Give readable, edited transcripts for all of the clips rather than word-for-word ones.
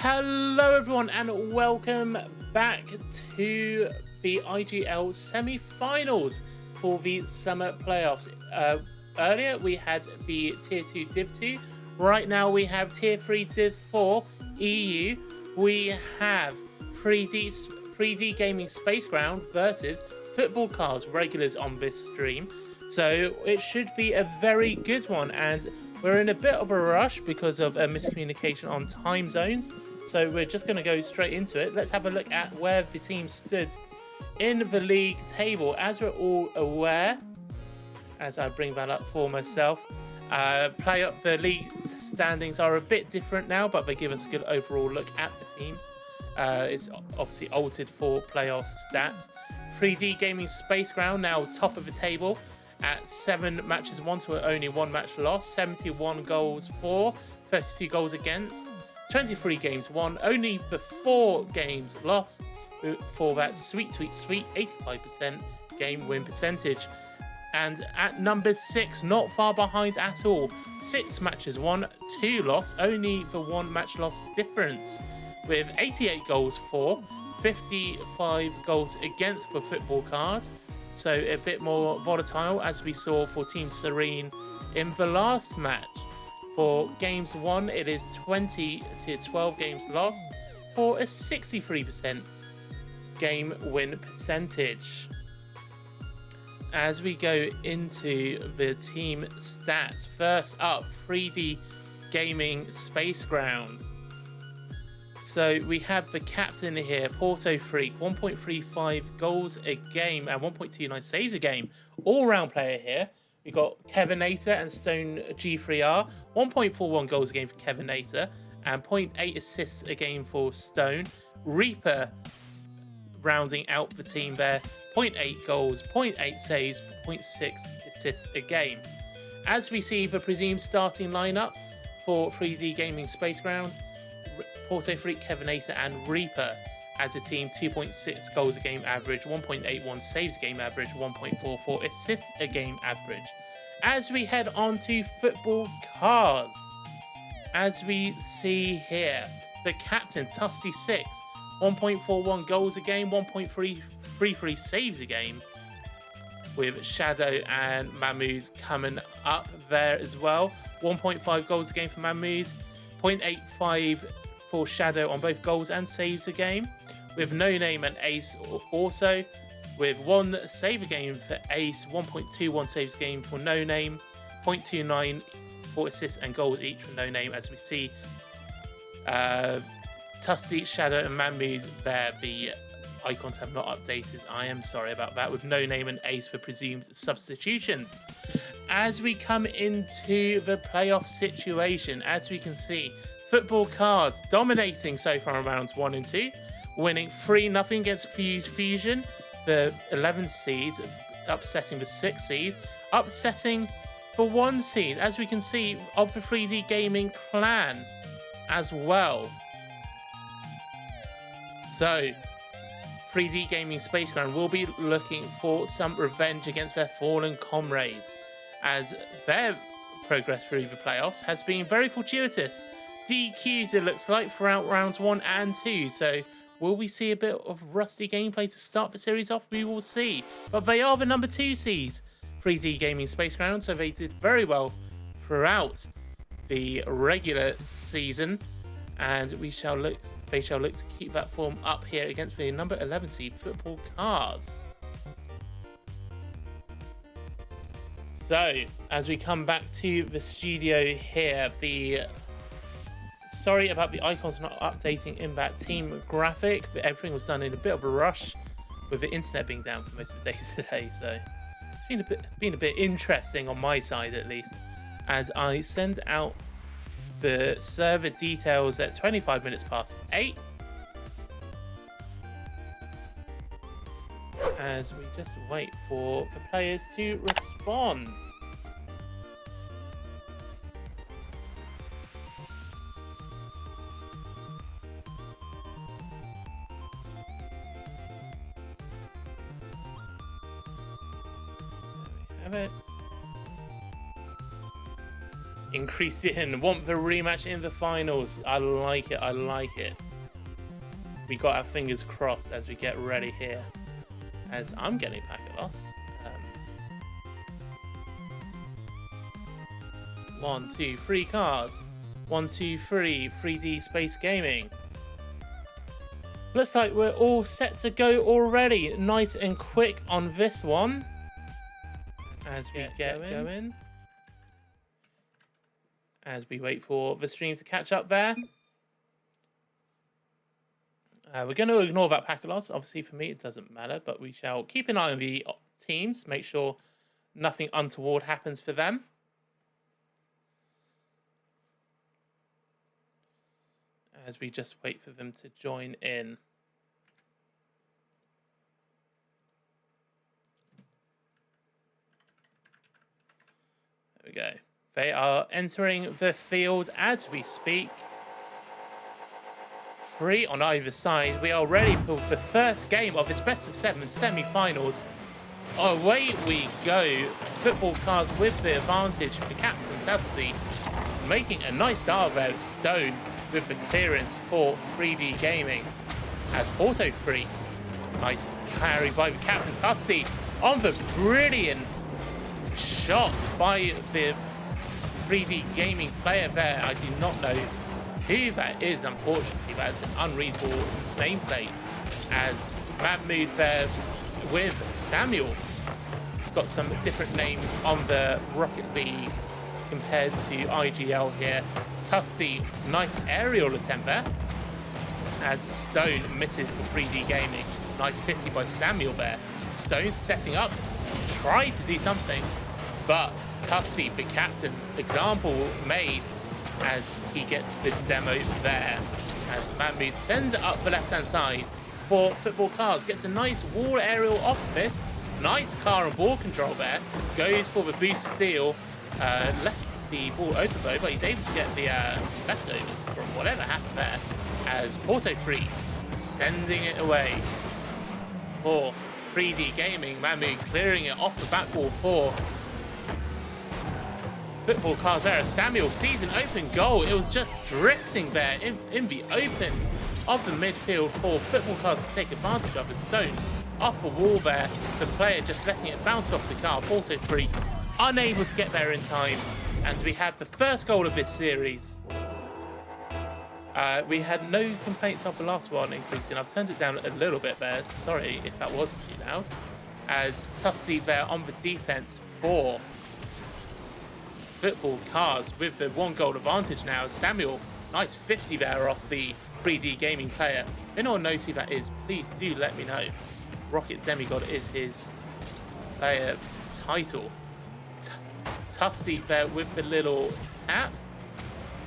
Hello everyone and welcome back to the IGL semi-finals for the summer playoffs. Earlier we had the Tier 2 Div 2, right now we have Tier 3 Div 4 EU. We have 3dGaming Spaceground versus Football Carz regulars on this stream. So it should be a very good one, and we're in a bit of a rush because of a miscommunication on time zones. So we're just going to go straight into it. Let's have a look at where the team stood in the league table. As we're all aware, as I bring that up for myself, the league standings are a bit different now, but they give us a good overall look at the teams. It's obviously altered for playoff stats. 3dGaming Spaceground now top of the table at 7 matches won to only 1 match lost, 71 goals for, 32 goals against, 23 games won, only the 4 games lost for that sweet 85% game win percentage. And at number 6, not far behind at all, 6 matches won, 2 lost, only the 1 match loss difference, with 88 goals for, 55 goals against for Football Carz. So a bit more volatile, as we saw for Team Serene in the last match. For games won, it is 20 to 12 games lost for a 63% game win percentage. As we go into the team stats, first up, 3dGaming Spaceground. So we have the captain here, Porto Freak, 1.35 goals a game and 1.29 saves a game. All-round player here. We've got Kevinator and Stone G3R, 1.41 goals a game for Kevinator and 0.8 assists a game for Stone. Reaper rounding out the team there, 0.8 goals, 0.8 saves, 0.6 assists a game. As we see the presumed starting lineup for 3dGaming Spaceground, Porto Freak, Kevinator and Reaper as a team, 2.6 goals a game average, 1.81 saves a game average, 1.44 assists a game average. As we head on to Football Carz, as we see here, the captain, Tusty6, 1.41 goals a game, 1.33 saves a game, with Shadow and Mammoose coming up there as well. 1.5 goals a game for Mammoose, 0.85 for Shadow on both goals and saves a game, with No Name and Ace also, with 1 save a game for Ace, 1.21 saves a game for No Name, 0.29 for assists and goals each for No Name. As we see Tusty, Shadow and Mammoose there, the icons have not updated. I am sorry about that, with No Name and Ace for presumed substitutions. As we come into the playoff situation, as we can see, Football Carz dominating so far in rounds 1 and 2, winning 3-0 against Fuse Fusion, the 11th seed, upsetting the 6th seed, upsetting the 1 seed, as we can see, of the 3dGaming clan as well. So 3dGaming Spaceground will be looking for some revenge against their fallen comrades, as their progress through the playoffs has been very fortuitous. DQs, it looks like, throughout rounds 1 and 2. So will we see a bit of rusty gameplay to start the series off? We will see. But they are the number 2 seeds, 3dGaming Spaceground, so they did very well throughout the regular season. And they shall look to keep that form up here against the number 11 seed, Football Carz. So, as we come back to the studio here, sorry about the icons not updating in that team graphic, but everything was done in a bit of a rush with the internet being down for most of the day today. So it's been a bit interesting on my side, at least, as I send out the server details at 25 minutes past 8. As we just wait for the players to respond. There we have it. Increase it in. Want the rematch in the finals. I like it. I like it. We got our fingers crossed as we get ready here. As I'm getting packet loss. 1, 2, 3 Carz. 1, 2, 3. 3D Space Gaming. Looks like we're all set to go already. Nice and quick on this one. As we get going. As we wait for the stream to catch up there. We're going to ignore that packet loss. Obviously, for me, it doesn't matter. But we shall keep an eye on the teams. Make sure nothing untoward happens for them. As we just wait for them to join in. There we go. They are entering the field as we speak. 3 on either side. We are ready for the first game of this best of 7 semi-finals. Away we go. Football Carz with the advantage. The captain, Tusty, making a nice start there. Stone with the clearance for 3dGaming. As Porto 3. Nice carry by the captain, Tusty, on the brilliant shot by the 3dGaming player there. I do not know who that is, unfortunately. That's an unreasonable nameplate. As Mahmood there with Samuel. Got some different names on the Rocket League compared to IGL here. Tusty, nice aerial attempt there. As Stone misses for 3dGaming. Nice 50 by Samuel there. Stone setting up, tried to do something, but Tusty, the captain, example made as he gets the demo there. As Mahmood sends it up the left-hand side for Football Carz. Gets a nice wall aerial off of this. Nice car and ball control there. Goes for the boost steal. Left the ball open though, but he's able to get the leftovers from whatever happened there. As Porto 3 sending it away for 3dGaming. Mahmood clearing it off the back wall for Football Carz there. Samuel sees an open goal. It was just drifting there in the open of the midfield for Football Carz to take advantage of. A Stone off the wall there. The player just letting it bounce off the car. Porto 3 unable to get there in time. And we have the first goal of this series. We had no complaints off the last one increasing. I've turned it down a little bit there. Sorry if that was too loud. As Tusty there on the defense for Football Carz with the 1 goal advantage now. Samuel, nice 50 there off the 3dGaming player. If anyone knows who that is, please do let me know. Rocket Demigod is his player title. Tusty there with the little tap.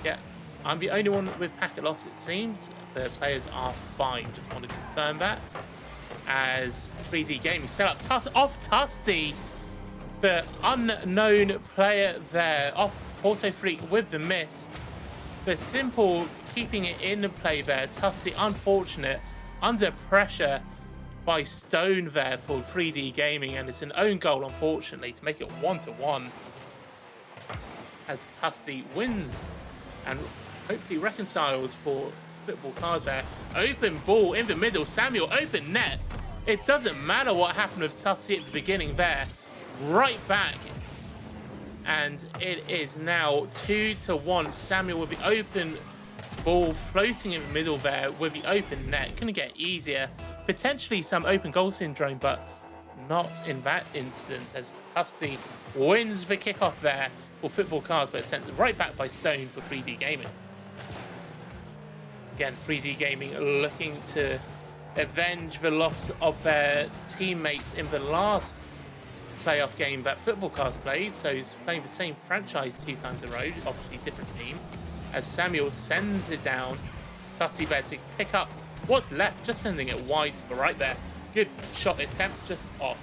Yeah, I'm the only one with packet loss, it seems. The players are fine. Just want to confirm that. As 3dGaming set up off Tusty. The unknown player there off Porto 3 with the miss. The simple keeping it in play there. Tusty unfortunate. Under pressure by Stone there for 3dGaming. And it's an own goal, unfortunately, to make it 1-1. As Tusty wins and hopefully reconciles for Football Carz there. Open ball in the middle. Samuel, open net. It doesn't matter what happened with Tusty at the beginning there. Right back. And it is now 2-1. Samuel with the open ball floating in the middle there with the open net. Going to get easier. Potentially some open goal syndrome, but not in that instance as Tusty wins the kickoff there for Football Carz, but it's sent right back by Stone for 3dGaming. Again, 3dGaming looking to avenge the loss of their teammates in the last playoff game that Football Carz played. So he's playing the same franchise 2 times in a row, obviously different teams. As Samuel sends it down, Tusty there to pick up what's left, just sending it wide to the right there. Good shot attempt, just off.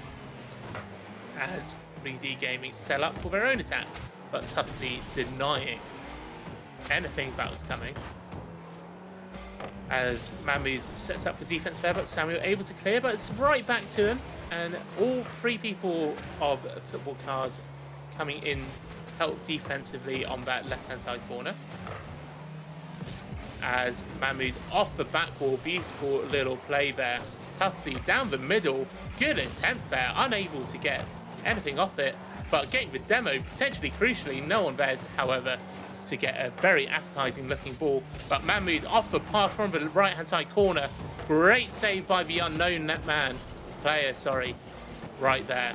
As 3dGaming set up for their own attack, but Tusty denying anything that was coming. As Mahmood sets up for defense there, but Samuel able to clear, but it's right back to him. And all 3 people of Football Carz coming in help defensively on that left-hand side corner. As Mahmood off the back wall, beautiful little play there. Tussie down the middle, good attempt there, unable to get anything off it, but getting the demo, potentially crucially, no one there, however, to get a very appetizing looking ball. But Mahmood off the pass from the right-hand side corner. Great save by the unknown player, right there.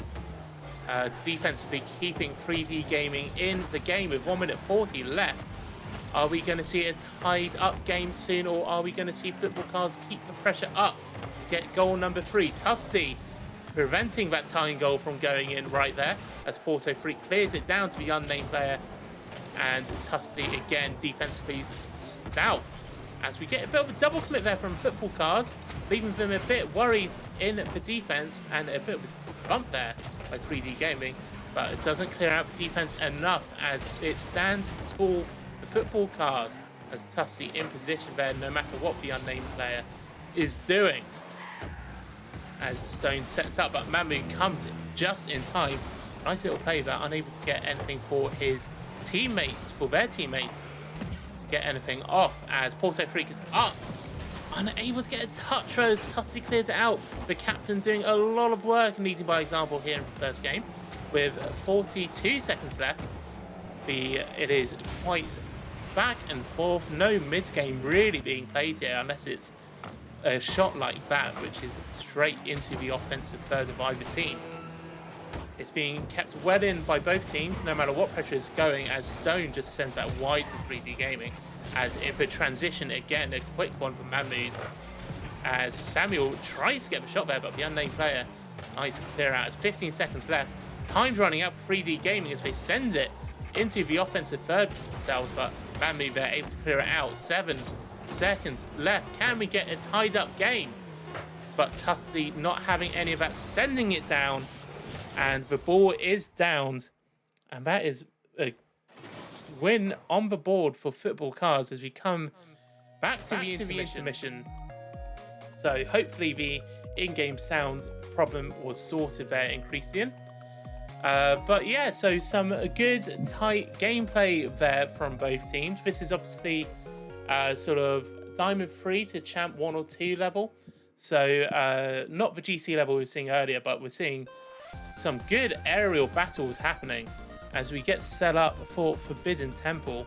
Defensively keeping 3dGaming in the game with 1 minute 40 left. Are we going to see a tied up game soon, or are we going to see Football Carz keep the pressure up? Get goal number 3. Tussie preventing that tying goal from going in right there as Porto Freak clears it down to the unnamed player. And Tussie again defensively stout as we get a bit of a double commit there from Football Carz, leaving them a bit worried in the defense, and a bit of a bump there by 3dGaming, but it doesn't clear out the defense enough as it stands tall for Football Carz as Tussie in position there no matter what the unnamed player is doing. As Stone sets up, but Mahmood comes in just in time. Nice little play there, unable to get anything for their teammates to get anything off as Porto Freak is up, unable to get a touch as Tussie clears it out. The captain doing a lot of work and leading by example here in the first game with 42 seconds left. It is quite back and forth, no mid-game really being played here unless it's a shot like that, which is straight into the offensive third of either team. It's being kept well in by both teams, no matter what pressure is going, as Stone just sends that wide for 3dGaming. As in the transition, again, a quick one from Mahmood. As Samuel tries to get the shot there, but the unnamed player, nice clear out. As 15 seconds left, time's running out for 3dGaming as they send it into the offensive third for themselves, but Mahmood there able to clear it out. 7 seconds left. Can we get a tied up game? But Tussie not having any of that, sending it down. And the ball is downed, and that is a win on the board for Football Carz as we come back to the intermission. So hopefully the in-game sound problem was sorted there in Christian. But yeah, so some good tight gameplay there from both teams. This is obviously sort of Diamond 3 to Champ 1 or 2 level. So not the GC level we were seeing earlier, but we're seeing some good aerial battles happening as we get set up for Forbidden Temple.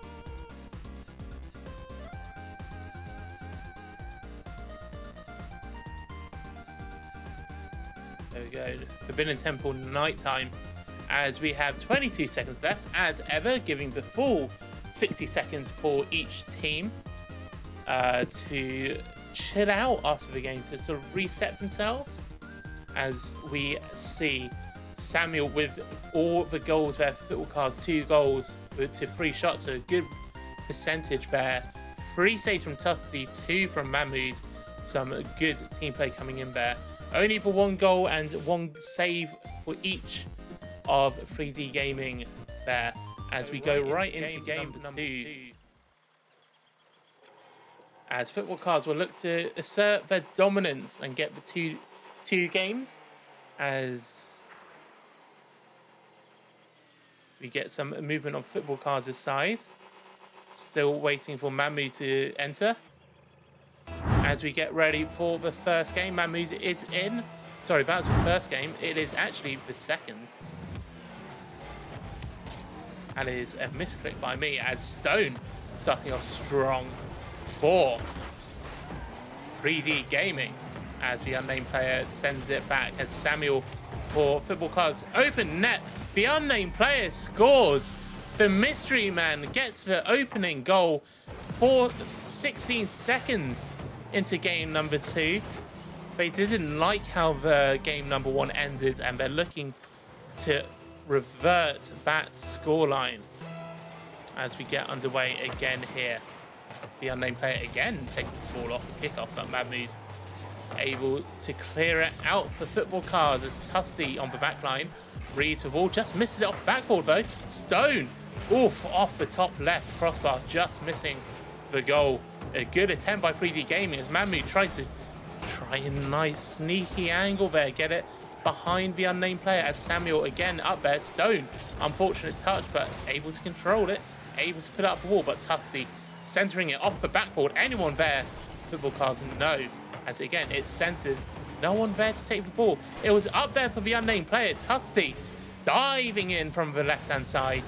There we go, Forbidden Temple nighttime, as we have 22 seconds left as ever, giving the full 60 seconds for each team to chill out after the game, to sort of reset themselves. As we see Samuel with all the goals there, Football Carz 2 goals to 3 shots, so a good percentage there. 3 saves from Tussie, 2 from Mahmood. Some good team play coming in there. Only for 1 goal and 1 save for each of 3dGaming there, as we go right into game number 2. As Football Carz will look to assert their dominance and get the two games, as we get some movement on Football Carz' side. Still waiting for Mahmood to enter. As we get ready for the first game, Mahmood is in. Sorry, that was the first game. It is actually the second. And it is a misclick by me, as Stone starting off strong for 3dGaming. As the unnamed player sends it back, as Samuel for Football Carz open net. The unnamed player scores. The mystery man gets the opening goal for 16 seconds into game number 2. They didn't like how the game number 1 ended, and they're looking to revert that scoreline as we get underway again here. The unnamed player again taking the ball off the kickoff, but Mahmood's able to clear it out for Football Carz as Tussie on the back line reads the ball, just misses it off the backboard though. Stone, oof, off the top left crossbar, just missing the goal. A good attempt by 3dGaming as Mahmood tries a nice sneaky angle there, get it behind the unnamed player as Samuel again up there. Stone, unfortunate touch, but able to control it, able to put it up the wall, but Tusty centering it off the backboard. Anyone there? Football Cards, no. As again, it centers. No one there to take the ball. It was up there for the unnamed player. Tusty diving in from the left-hand side.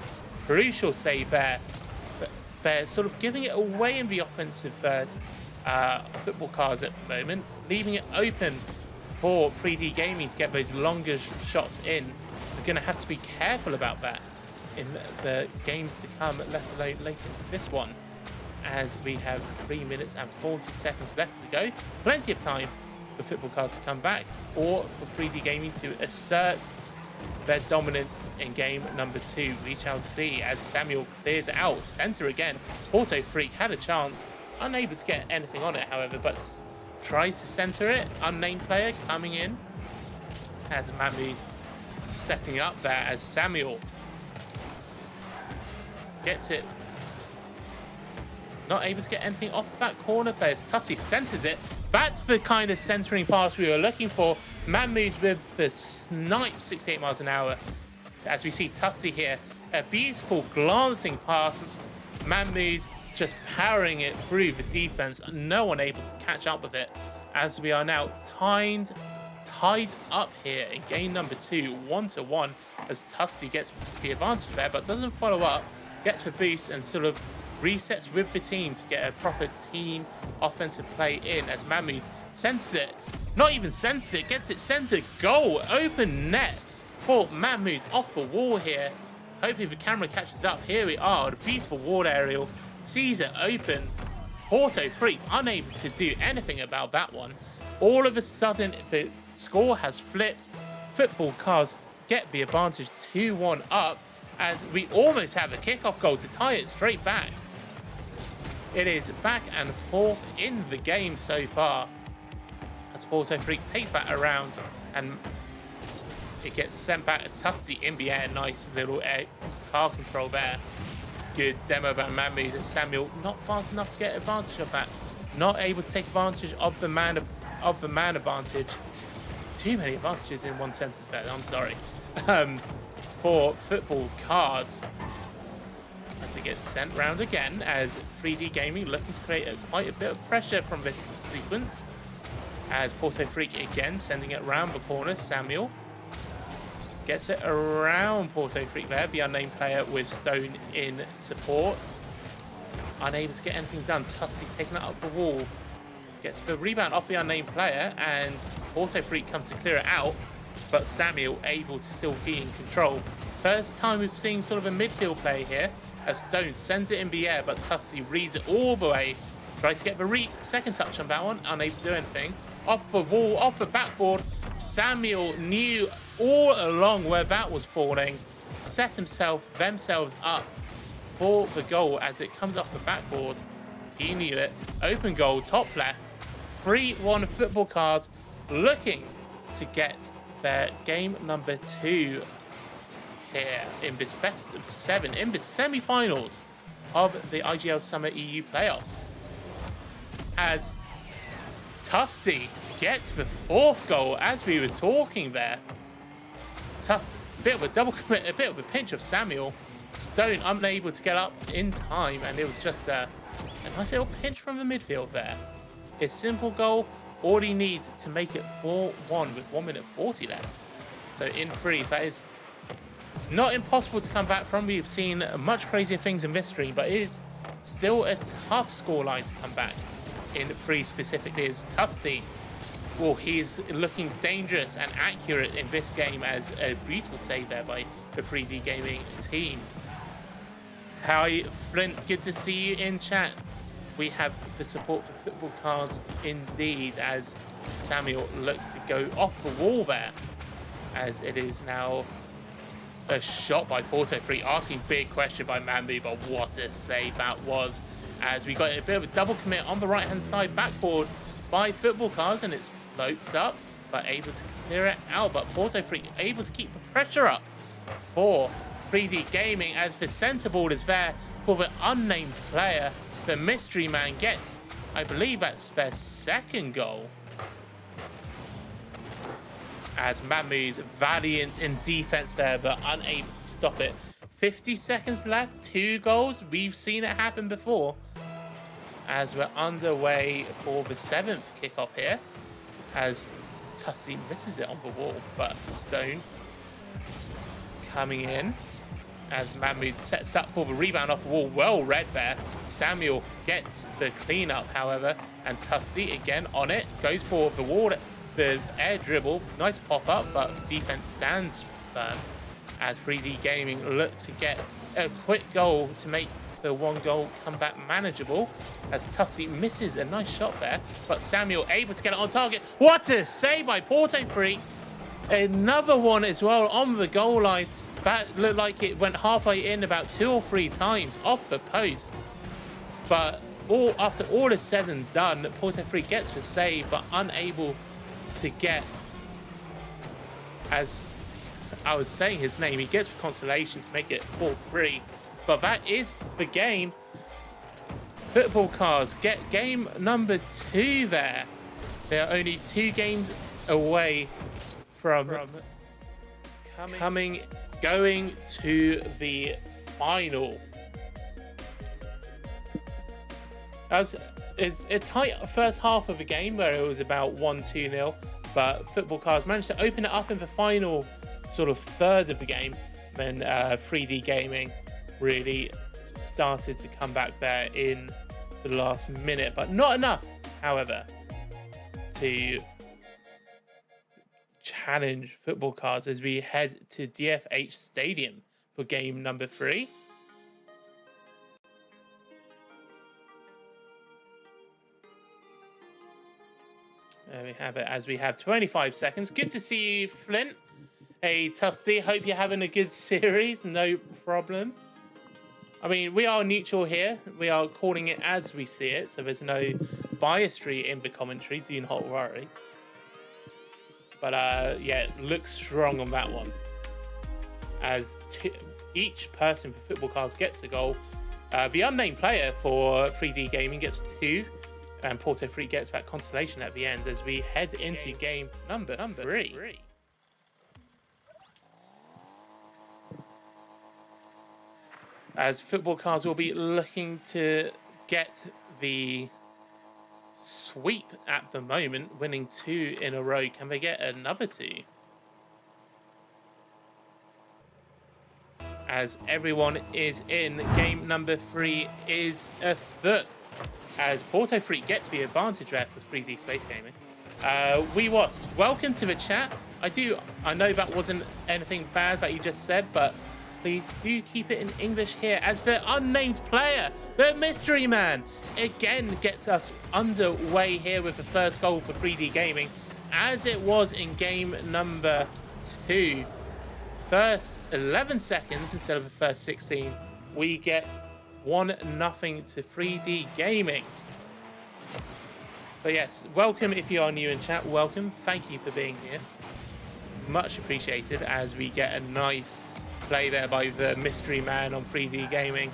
Crucial save there. But they're sort of giving it away in the offensive third. Football Cards at the moment, leaving it open for 3dGaming to get those longer shots in. We're going to have to be careful about that in the games to come, let alone later into this one, as we have 3 minutes and 40 seconds left to go. Plenty of time for Football Cards to come back, or for 3dGaming to assert their dominance in game number 2. We shall see as Samuel clears out center again. Porto Freak had a chance, unable to get anything on it, however, but tries to center it. Unnamed player coming in as Mahmoud setting up there as Samuel gets it. Not able to get anything off that corner there as Tusty centers it. That's the kind of centering pass we were looking for. Mahmoud with the snipe 68 miles an hour. As we see Tusty here, a beautiful glancing pass. Mahmoud just powering it through the defense. No one able to catch up with it, as we are now tied up here in game number 2, 1-1, as Tusty gets the advantage there, but doesn't follow up, gets the boost and sort of resets with the team to get a proper team offensive play in, as Mahmoud senses it, not even senses it, gets it centered. Goal, open net for Mahmoud off the wall here. Hopefully the camera catches up. Here we are, the beautiful wall aerial, sees it open. Porto Freak unable to do anything about that one. All of a sudden the score has flipped. Football Cards get the advantage 2-1 up, as we almost have a kickoff goal to tie it straight back. It is back and forth in the game so far, as Porto Freak takes that around and it gets sent back to Tusty in the air. Nice little air car control there. Good demo by Mahmoud, and Samuel not fast enough to get advantage of that. Not able to take advantage of the man advantage. Too many advantages in one sentence there. I'm sorry. For Football Cards, as it gets sent round again, as 3dGaming looking to create quite a bit of pressure from this sequence, as Porto Freak again sending it round the corner. Samuel gets it around Porto Freak there, the unnamed player with Stone in support. Unable to get anything done. Tusty taking it up the wall. Gets the rebound off the unnamed player, and Porto Freak comes to clear it out, but Samuel able to still be in control. First time we've seen sort of a midfield play here, as Stone sends it in the air, but Tusty reads it all the way. Tries to get the second touch on that one, unable to do anything. Off the wall, off the backboard. Samuel knew all along where that was falling. Set themselves up for the goal as it comes off the backboard. He knew it. Open goal, top left. 3-1 Football Cards looking to get their game number 2 here in this best of 7, in the semi-finals of the IGL Summer EU playoffs. As Tusty gets the 4th goal, as we were talking there. Tusty, a bit of a double commit, a bit of a pinch of Samuel. Stone unable to get up in time, and it was just a nice little pinch from the midfield there. A simple goal, all he needs to make it 4-1 with 1 minute 40 left. So in threes, that is not impossible to come back from. We've seen much crazier things in this stream, but it is still a tough scoreline to come back in threes specifically, as Tusty, well, he's looking dangerous and accurate in this game, as a beautiful save there by the 3dGaming team. Hi, Flint, good to see you in chat. We have the support for Football Cards indeed, as Samuel looks to go off the wall there, as it is now a shot by Porto Freak, asking big question by Mambu, but what a save that was, as we got a bit of a double commit on the right hand side backboard by Football Cards, and it floats up but able to clear it out, but Porto Freak able to keep the pressure up for 3dGaming, as the centre board is there for the unnamed player. The mystery man gets, I believe that's their 2nd goal. as Mamu's valiant in defense there, but unable to stop it. 50 seconds left, 2 goals. We've seen it happen before. As we're underway for the 7th kickoff here, as Tussie misses it on the wall, but Stone coming in as Mamu sets up for the rebound off the wall. Well read there. Samuel gets the cleanup, however, and Tussie again on it, goes for the wall, the air dribble. Nice pop up, but defense stands firm as 3dGaming look to get a quick goal to make the 1-goal comeback manageable, as Tussie misses a nice shot there, but Samuel able to get it on target. What a save by Porto Freak. Another one as well on the goal line. That looked like it went halfway in about 2 or 3 times off the posts. But after all is said and done, Porto Freak gets the save, but unable to get, as I was saying his name, he gets the consolation to make it 4-3. But that is the game. Football Carz get game number 2 there. They are only 2 games away from going to the final. As it's a tight first half of the game where it was about 1-2-0, but Football Carz managed to open it up in the final sort of third of the game. Then 3dGaming really started to come back there in the last minute, but not enough, however, to challenge Football Carz as we head to DFH Stadium for game number 3. There we have it, as we have 25 seconds. Good to see you, Flint. Hey, Tussie, hope you're having a good series. No problem. I mean, we are neutral here. We are calling it as we see it, so there's no biasry in the commentary. Do not worry. But yeah, it looks strong on that one. As each person for Football Carz gets a goal. The unnamed player for 3dGaming gets 2, and Porto Freak gets that consolation at the end as we head into game number 3. As Football Carz will be looking to get the sweep at the moment, winning 2 in a row. Can they get another 2? As everyone is in, game number 3 is afoot. As Porto Freak gets the advantage there for 3D Space Gaming. Welcome to the chat. I know that wasn't anything bad that you just said, but please do keep it in English here, as the unnamed player, the mystery man, again gets us underway here with the first goal for 3dGaming, as it was in game number 2. First 11 seconds instead of the first 16, we get 1-0 to 3dGaming. But yes, welcome if you are new in chat. Welcome. Thank you for being here. Much appreciated, as we get a nice play there by the mystery man on 3dGaming.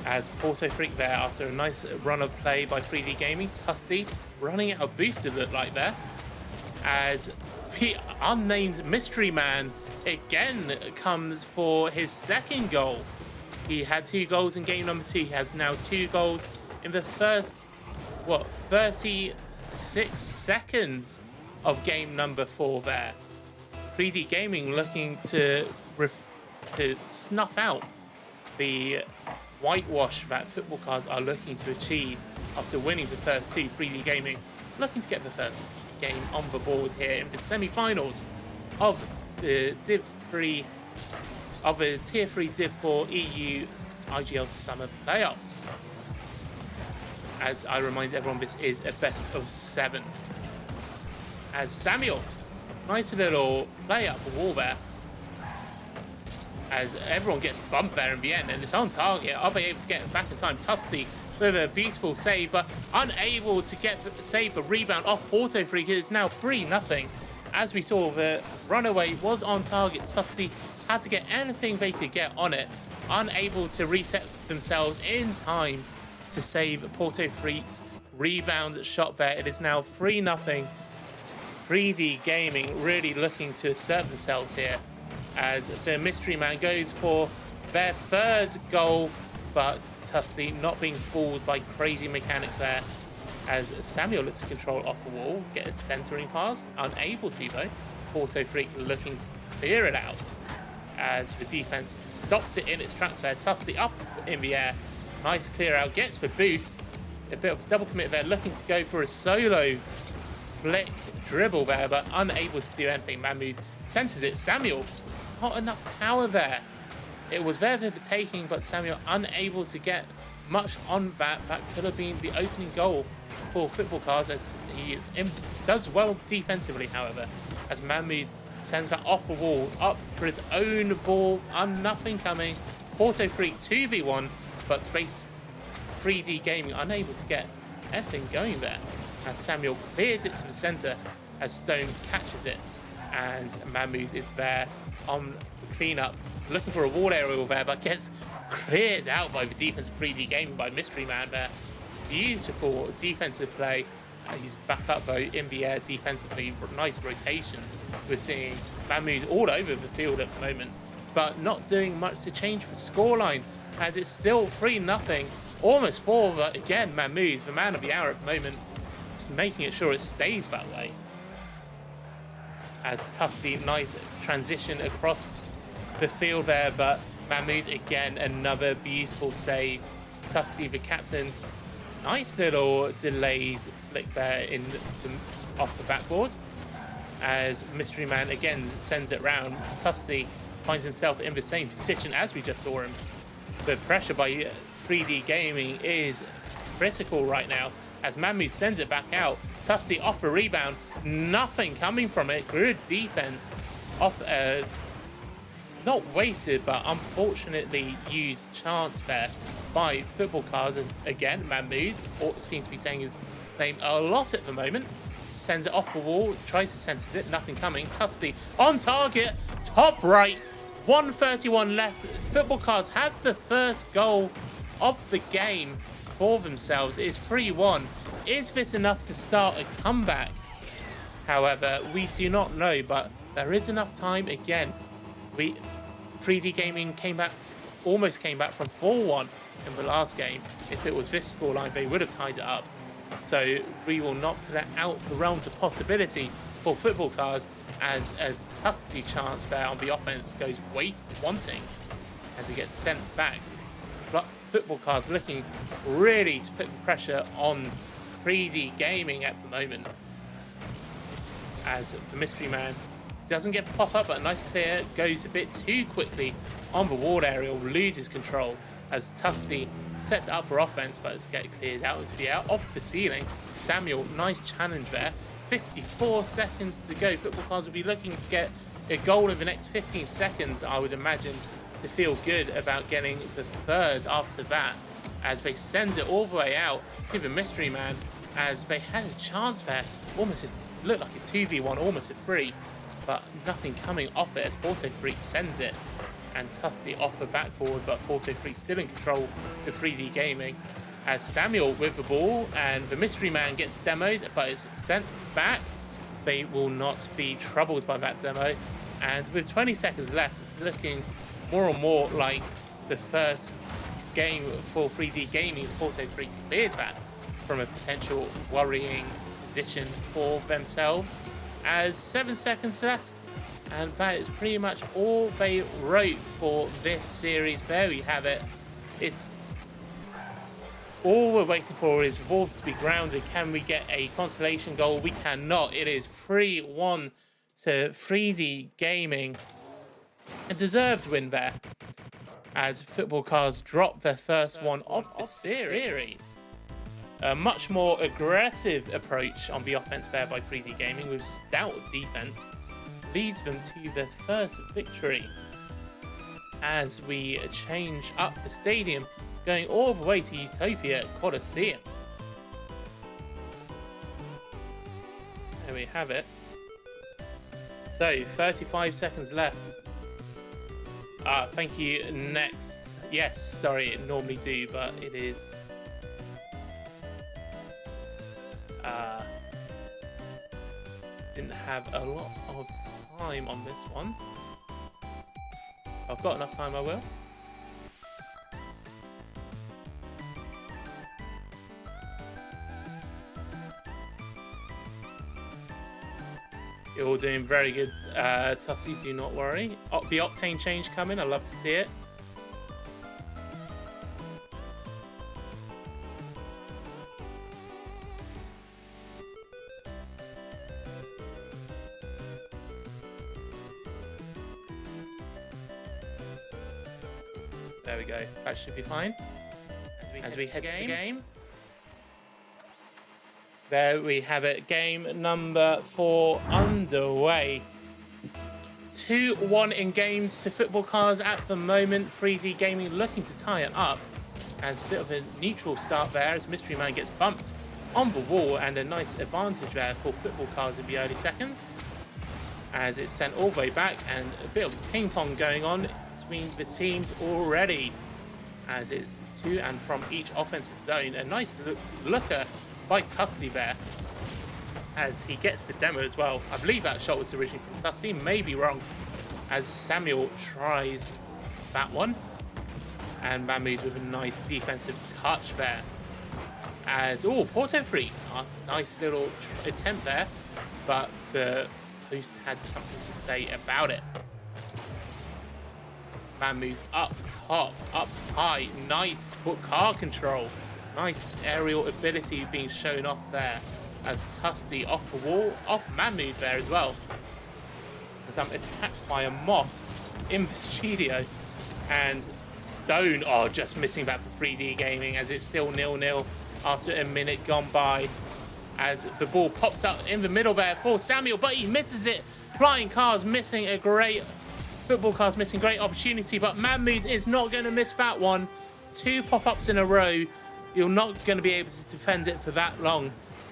As Porto Freak there, after a nice run of play by 3dGaming, Tussie running out of boost, it looked like there. As the unnamed mystery man again comes for his 2nd goal. He had 2 goals in game number 2. He has now 2 goals in the first, 36 seconds of game number 4 there. 3dGaming looking to snuff out the whitewash that Football Carz are looking to achieve after winning the first 2. 3dGaming looking to get the first game on the board here in the semi-finals of the Div 3 of the Tier 3 Div 4 EU IGL Summer Playoffs. As I remind everyone, this is a best of 7. As Samuel, nice little play up the wall there. As everyone gets bumped there in the end, and it's on target. Are they able to get it back in time? Tussie with a beautiful save, but unable to save the rebound off Porto Freak. It's now 3-0. As we saw, the runaway was on target. Tussie had to get anything they could get on it. Unable to reset themselves in time to save Porto Freak's rebound shot there. It is now 3-0. 3dGaming really looking to assert themselves here as the Mystery Man goes for their third goal, but Tusty not being fooled by crazy mechanics there as Samuel looks to control off the wall, get a centering pass, unable to though. Porto Freak looking to clear it out as the defense stops it in its tracks there. Tusty up in the air, nice clear out, gets the boost, a bit of a double commit there, looking to go for a solo flick dribble there, but unable to do anything. Mammuz centers it. Samuel, not enough power there. It was there for the taking, but Samuel unable to get much on that. That could have been the opening goal for Football Carz, as he does well defensively, however, as Mammuz sends that off the wall, up for his own ball, nothing coming. Porto Freak 2v1, but 3dGaming unable to get anything going there, as Samuel clears it to the centre, as Stone catches it, and Mammuz is there on the clean-up, looking for a wall aerial there, but gets cleared out by the defense of 3dGaming, by Mystery Man there. Beautiful defensive play. He's back up though in the air defensively. Nice rotation. We're seeing Mammuz all over the field at the moment, but not doing much to change the scoreline, as it's still 3-0, almost 4. But again, Mammuz, the man of the hour at the moment, is making it sure it stays that way. As Tusty, nice transition across the field there, but Mammuz again, another beautiful save. Tusty, the captain, nice little delayed flick there off the backboard, as Mystery Man again sends it round. Tusty finds himself in the same position as we just saw him. The pressure by 3dGaming is critical right now, as Mammuz sends it back out. Tusty off a rebound, nothing coming from it. Good defense off not wasted, but unfortunately used chance there by Football Carz, as again Mammuz seems to be saying his name a lot at the moment. Sends it off the wall, tries to center it, nothing coming. Tusty on target, top right, 1:31 left. Football Carz have the first goal of the game for themselves. It is 3-1. Is this enough to start a comeback? However, we do not know, but there is enough time. Again, 3dGaming almost came back from 4-1 in the last game. If it was this scoreline, they would have tied it up. So we will not put that out the realms of possibility for Football Carz, as a Tusty chance there on the offense goes wanting as he gets sent back. But Football Carz looking really to put the pressure on 3dGaming at the moment, as the Mystery Man doesn't get the pop-up, but a nice clear, goes a bit too quickly on the wall aerial, loses control as Tusty sets it up for offense, but it's getting cleared out into the air off the ceiling. Samuel, nice challenge there. 54 seconds to go. Football Carz will be looking to get a goal in the next 15 seconds, I would imagine, to feel good about getting the third after that, as they send it all the way out to the Mystery Man, as they had a chance there. Almost looked like a 2v1, almost a 3, but nothing coming off it as Porto Freak sends it. And Tusty off the backboard, but Porto Freak still in control of 3dGaming, as Samuel with the ball, and the Mystery Man gets demoed, but it's sent back. They will not be troubled by that demo, and with 20 seconds left, it's looking more and more like the first game for 3dGaming as Porto Freak clears that from a potential worrying position for themselves, as 7 seconds left. And that is pretty much all they wrote for this series. There we have it. It's all we're waiting for is the ball to be grounded. Can we get a consolation goal? We cannot. It is 3-1 to 3dGaming. A deserved win there, as Football Carz dropped their first one of the series. A much more aggressive approach on the offense there by 3dGaming, with stout defense, leads them to their first victory, as we change up the stadium, going all the way to Utopia Coliseum. There we have it. So 35 seconds left. Thank you. Next. Yes, sorry, it normally do, but it is have a lot of time on this one. If I've got enough time, I will. You're all doing very good, Tussie, do not worry. The octane change coming, I love to see it. There we go, that should be fine. As we head to the game. There we have it, game number 4 underway. 2-1 in games to Football Carz at the moment. 3dGaming looking to tie it up. As a bit of a neutral start there as Mystery Man gets bumped on the wall, and a nice advantage there for Football Carz in the early seconds. As it's sent all the way back, and a bit of ping pong going on between the teams already. As it's to and from each offensive zone. A nice looker by Tussie there, as he gets the demo as well. I believe that shot was originally from Tussie, may be wrong, as Samuel tries that one. And Mahmoud with a nice defensive touch there. As, oh, Porto free. Nice little attempt there, but the host had something to say about it. Mahmoud's up top, up high, nice car control. Nice aerial ability being shown off there, as Tussie off the wall, off Mahmoud there as well. As I'm attacked by a moth in the studio, and Stone, oh, just missing back for 3dGaming, as it's still 0-0 after a minute gone by. As the ball pops up in the middle there for Samuel, but he misses it. Flying Carz missing a great, Football Carz missing great opportunity, but Mahmoud is not going to miss that one. 2 pop-ups in a row. You're not going to be able to defend it for that long,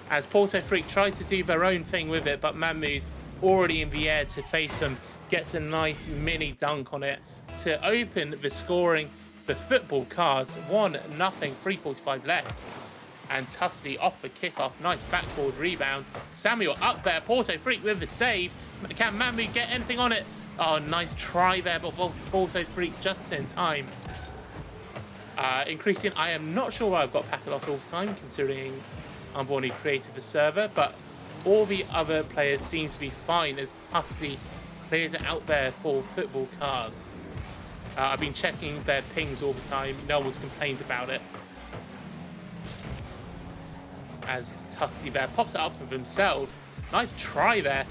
as Porto Freak tries to do their own thing with it, but Mahmoud's already in the air to face them, gets a nice mini dunk on it to open the scoring for Football Carz. 1-0, 3:45 left. And Tussie off the kickoff, nice backboard rebound. Samuel up there, Porto Freak with the save. Can Mahmoud get anything on it? Oh, nice try there, but Porto Freak just in time. Increasing, I am not sure why I've got packet loss all the time, considering I'm only created the server, but all the other players seem to be fine as Tussie clears it out there for Football Carz. I've been checking their pings all the time, no one's complained about it. As Tussie there pops it up for themselves. Nice try there.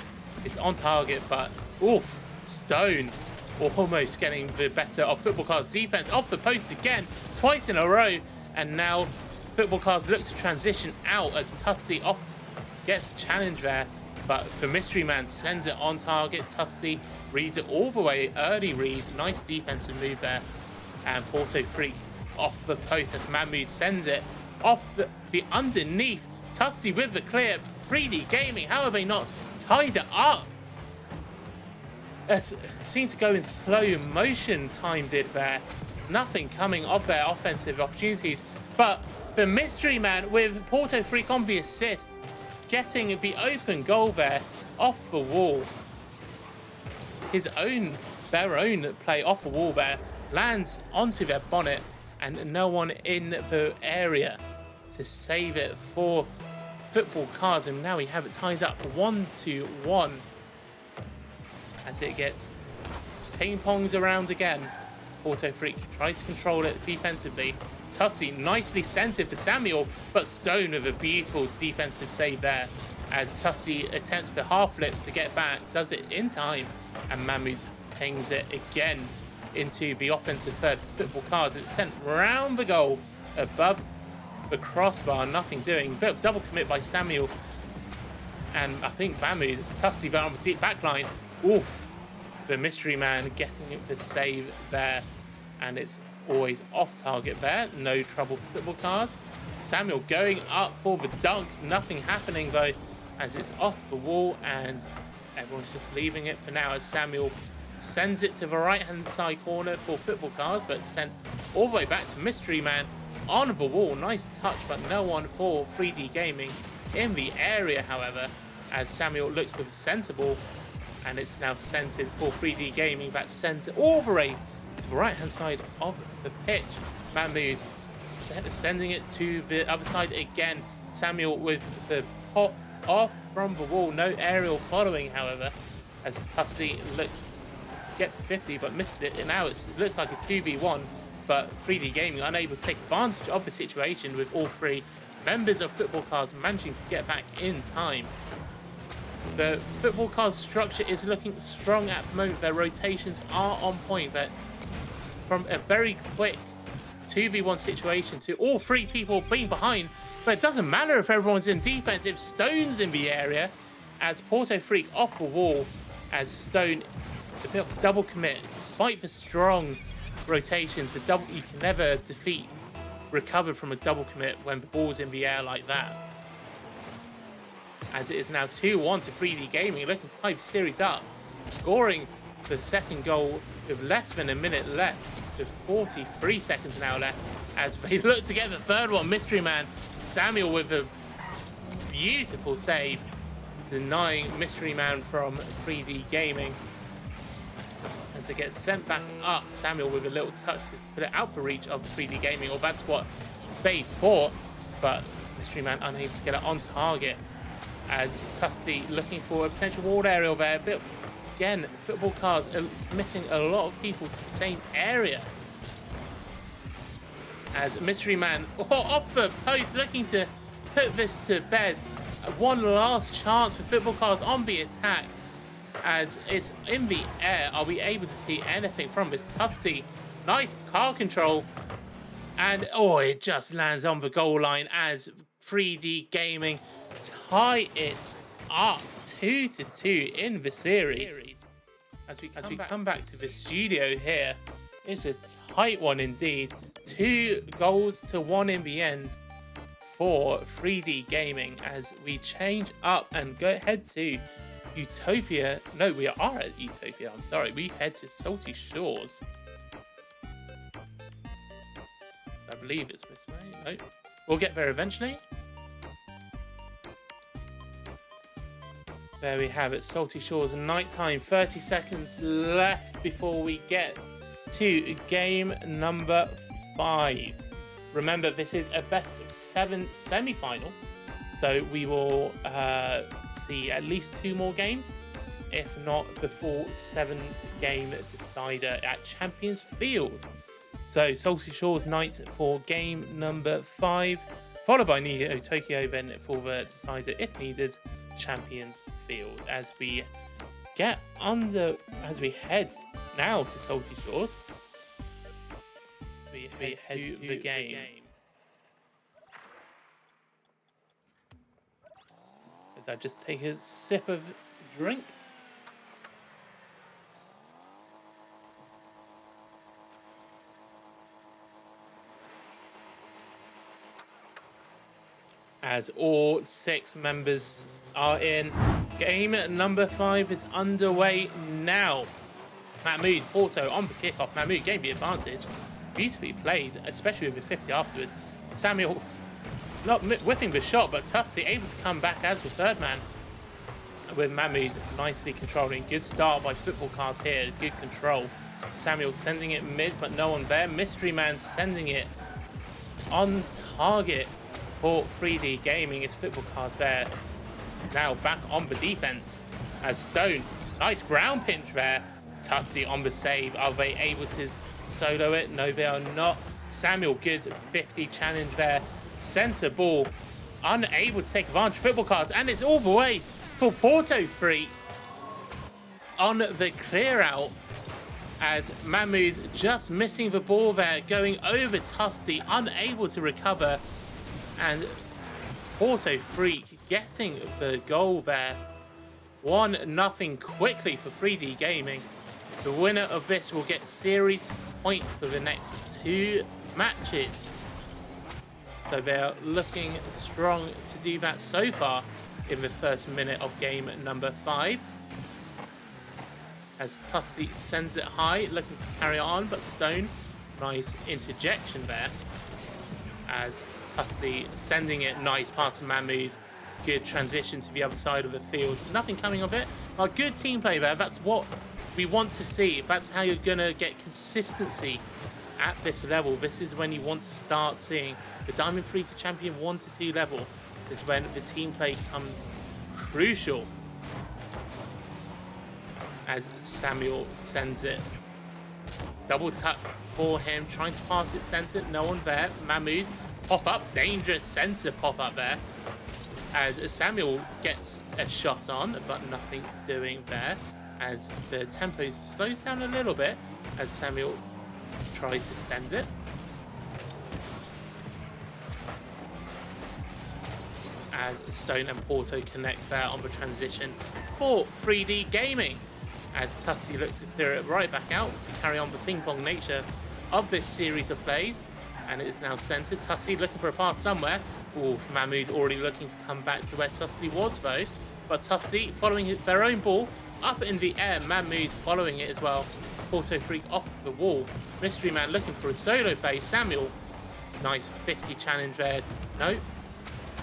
It's on target, but oof, Stone almost getting the better of Football Carz defense. Off the post again, twice in a row. And now Football Carz looks to transition out as Tussie off gets a challenge there. But the Mystery Man sends it on target. Tussie reads it all the way. Early read. Nice defensive move there. And Porto Freak off the post as Mahmoud sends it off the underneath. Tussie with the clear. 3dGaming, how have they not tied it up? It seemed to go in slow motion, time did there. Nothing coming of their offensive opportunities. But the Mystery Man with Porto Freak on the assist, getting the open goal there off the wall. Their own play off the wall there, lands onto their bonnet, and no one in the area to save it for Football Carz. And now we have it tied up 1-1. As it gets ping-ponged around again. Porto Freak tries to control it defensively. Tussie nicely centered for Samuel, but Stone with a beautiful defensive save there. As Tussie attempts for half flips to get back, does it in time, and Mahmoud pings it again into the offensive third for Football Carz. It's sent round the goal above the crossbar, nothing doing. Bit of double commit by Samuel, and I think Mahmoud is Tussie there on the deep back line. Oof, the Mystery Man getting the save there, and it's always off target there. No trouble for Football Carz. Samuel going up for the dunk. Nothing happening though, as it's off the wall, and everyone's just leaving it for now as Samuel sends it to the right-hand side corner for Football Carz, but sent all the way back to Mystery Man on the wall. Nice touch, but no one for 3dGaming in the area, however. as Samuel looks with a centre ball, and it's now centered for 3dGaming. That centre all the way to the right-hand side of the pitch. Mahmood sending it to the other side again. Samuel with the pop off from the wall. No aerial following, however, as Tussie looks to get 50 but misses it. And now it looks like a 2v1, but 3dGaming unable to take advantage of the situation with all three members of Football Carz managing to get back in time. The Football Carz structure is looking strong at the moment. Their rotations are on point. That from a very quick 2v1 situation to all three people being behind, but it doesn't matter if everyone's in defense, if Stone's in the area, as Porto Freak off the wall, as Stone a bit of double commit. Despite the strong rotations, the double, you can never recover from a double commit when the ball's in the air like that. As it is now 2-1 to 3dGaming, looking to tie the series up, scoring the second goal with less than a minute left, with 43 seconds now left, as they look to get the third one. Mystery Man Samuel with a beautiful save, denying Mystery Man from 3dGaming. As it gets sent back up, Samuel with a little touch to put it out for reach of 3dGaming, or that's what they thought, but Mystery Man unable to get it on target. As Tussie looking for a potential walled aerial there, but again, Football Carz are committing a lot of people to the same area. As Mystery Man off the post, looking to put this to bed. One last chance for Football Carz on the attack. As it's in the air, are we able to see anything from this? Tussie, nice car control. And oh, it just lands on the goal line as 3dGaming tie it up 2-2 in the series. As we come back to the studio here, it's a tight one indeed. 2 goals to 1 in the end for 3dGaming, as we change up and go head to Utopia. No, we are at Utopia. I'm sorry. We head to Salty Shores. I believe it's this way. No, we'll get there eventually. There we have it, Salty Shores, nighttime, 30 seconds left before we get to game number 5. Remember, this is a best of 7 semi-final, so we will see at least 2 more games, if not the full 7-game decider at Champions Field. So Salty Shores Knights for game number 5, followed by Neo Tokyo then for the decider if needed, Champions Field. As we head now to Salty Shores, we head to the game. As I just take a sip of drink. As all 6 members are in. Game number 5 is underway now. Mahmood, Porto on the kickoff. Mahmood gained the advantage. Beautifully played, especially with his 50 afterwards. Samuel not whiffing the shot, but Tussie able to come back as the third man. With Mahmood nicely controlling. Good start by Football Carz here. Good control. Samuel sending it mid, but no one there. Mystery Man sending it on target for 3dGaming. It's Football Carz there. Now back on the defense as Stone, nice ground pinch there. Tussie on the save. Are they able to solo it? No, they are not. Samuel, good 50 challenge there. Centre ball, unable to take advantage of Football Carz, and it's all the way for Porto Freak on the clear out. As Mahmood just missing the ball there, going over Tussie, unable to recover, and Porto Freak getting the goal there. 1-0 quickly for 3dGaming. The winner of this will get series points for the next 2 matches. So they're looking strong to do that so far in the first minute of game number 5. As Tussie sends it high, looking to carry on, but Stone, nice interjection there. As Tussie sending it nice past Mahmood, good transition to the other side of the field. Nothing coming of it. But good team play there. That's what we want to see. That's how you're going to get consistency at this level. This is when you want to start seeing the Diamond 3 to Champion 1 to 2 level is when the team play comes crucial. As Samuel sends it. Double tap for him, trying to pass it center. No one there. Mahmood pop up, dangerous center pop up there. As Samuel gets a shot on, but nothing doing there. As the tempo slows down a little bit, as Samuel tries to send it. As Stone and Porto connect there on the transition for 3dGaming. As Tussie looks to clear it right back out to carry on the ping-pong nature of this series of plays. And it is now centered. Tussie looking for a pass somewhere. Ooh, Mahmood already looking to come back to where Tussie was though. But Tussie following their own ball up in the air. Mahmood following it as well. Porto Freak off the wall. Mystery Man looking for a solo play. Samuel, nice 50 challenge there. Nope.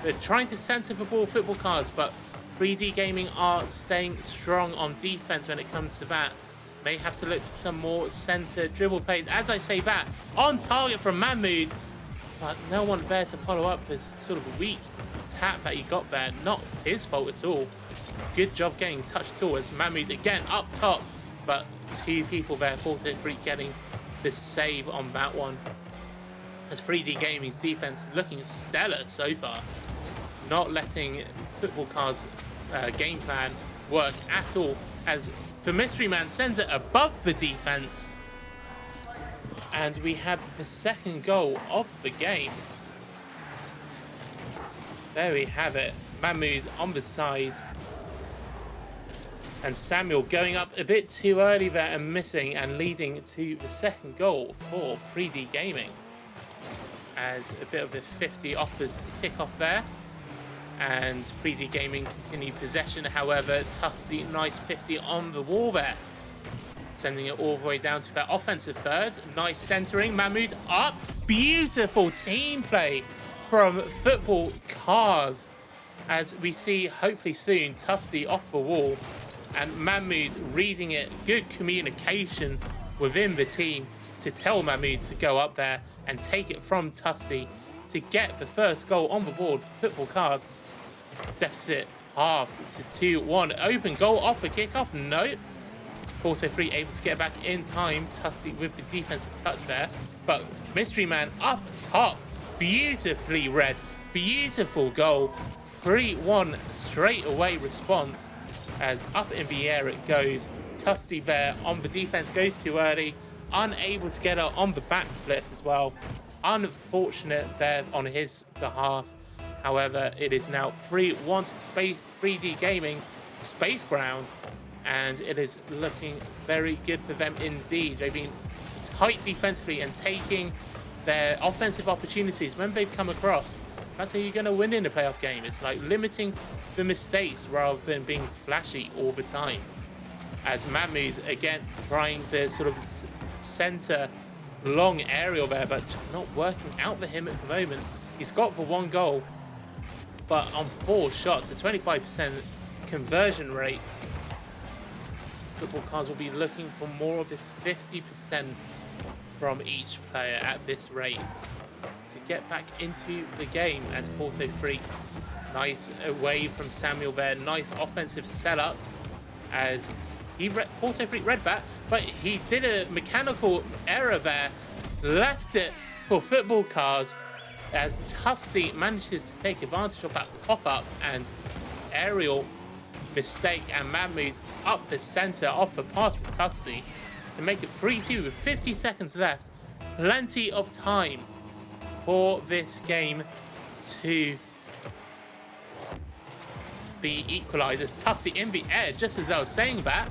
They're trying to center the ball, football cards, but 3dGaming are staying strong on defense when it comes to that. May have to look for some more center dribble plays. As I say that, on target from Mahmood, but no one there to follow up this sort of weak tap that he got there. Not his fault at all. Good job getting touched at all as Mahmood again up top, but two people there, Porto Freak getting the save on that one. As 3dGaming's defense looking stellar so far. Not letting Football Car's game plan work at all, as the Mystery Man sends it above the defense. And we have the second goal of the game. There we have it. Mahmoud's on the side. And Samuel going up a bit too early there and missing, and leading to the second goal for 3dGaming. As a bit of a 50 off this kickoff there. And 3dGaming continue possession. However, Tussie, nice 50 on the wall there. Sending it all the way down to their offensive third. Nice centering. Mahmood up. Beautiful team play from Football Carz. As we see, hopefully soon, Tussie off the wall. And Mahmood reading it. Good communication within the team to tell Mahmood to go up there and take it from Tussie to get the first goal on the board for Football Carz. Deficit halved to 2-1. Open goal off the kickoff. No. Porto Free able to get back in time. Tussie with the defensive touch there. But Mystery Man up top. Beautifully read. Beautiful goal. 3-1 straight away response. As up in the air it goes. Tussie there on the defense goes too early. Unable to get out on the back flip as well. Unfortunate there on his behalf. However, it is now 3-1 to 3dGaming Spaceground, and it is looking very good for them indeed. They've been tight defensively and taking their offensive opportunities when they've come across. That's how you're going to win in a playoff game. It's like limiting the mistakes rather than being flashy all the time. As Mahmoud again trying the sort of center long aerial there, but just not working out for him at the moment. He's got the one goal, but on 4 shots, a 25% conversion rate. Football Carz will be looking for more of the 50% from each player at this rate to get back into the game. As Porto Freak, nice away from Samuel there, nice offensive setups as Porto Freak read that, but he did a mechanical error there, left it for Football Carz as Tussie manages to take advantage of that pop-up and aerial mistake, and Mahmoud up the center off the pass from Tussie to make it 3-2 with 50 seconds left. Plenty of time for this game to be equalized. As Tussie in the air, just as I was saying that,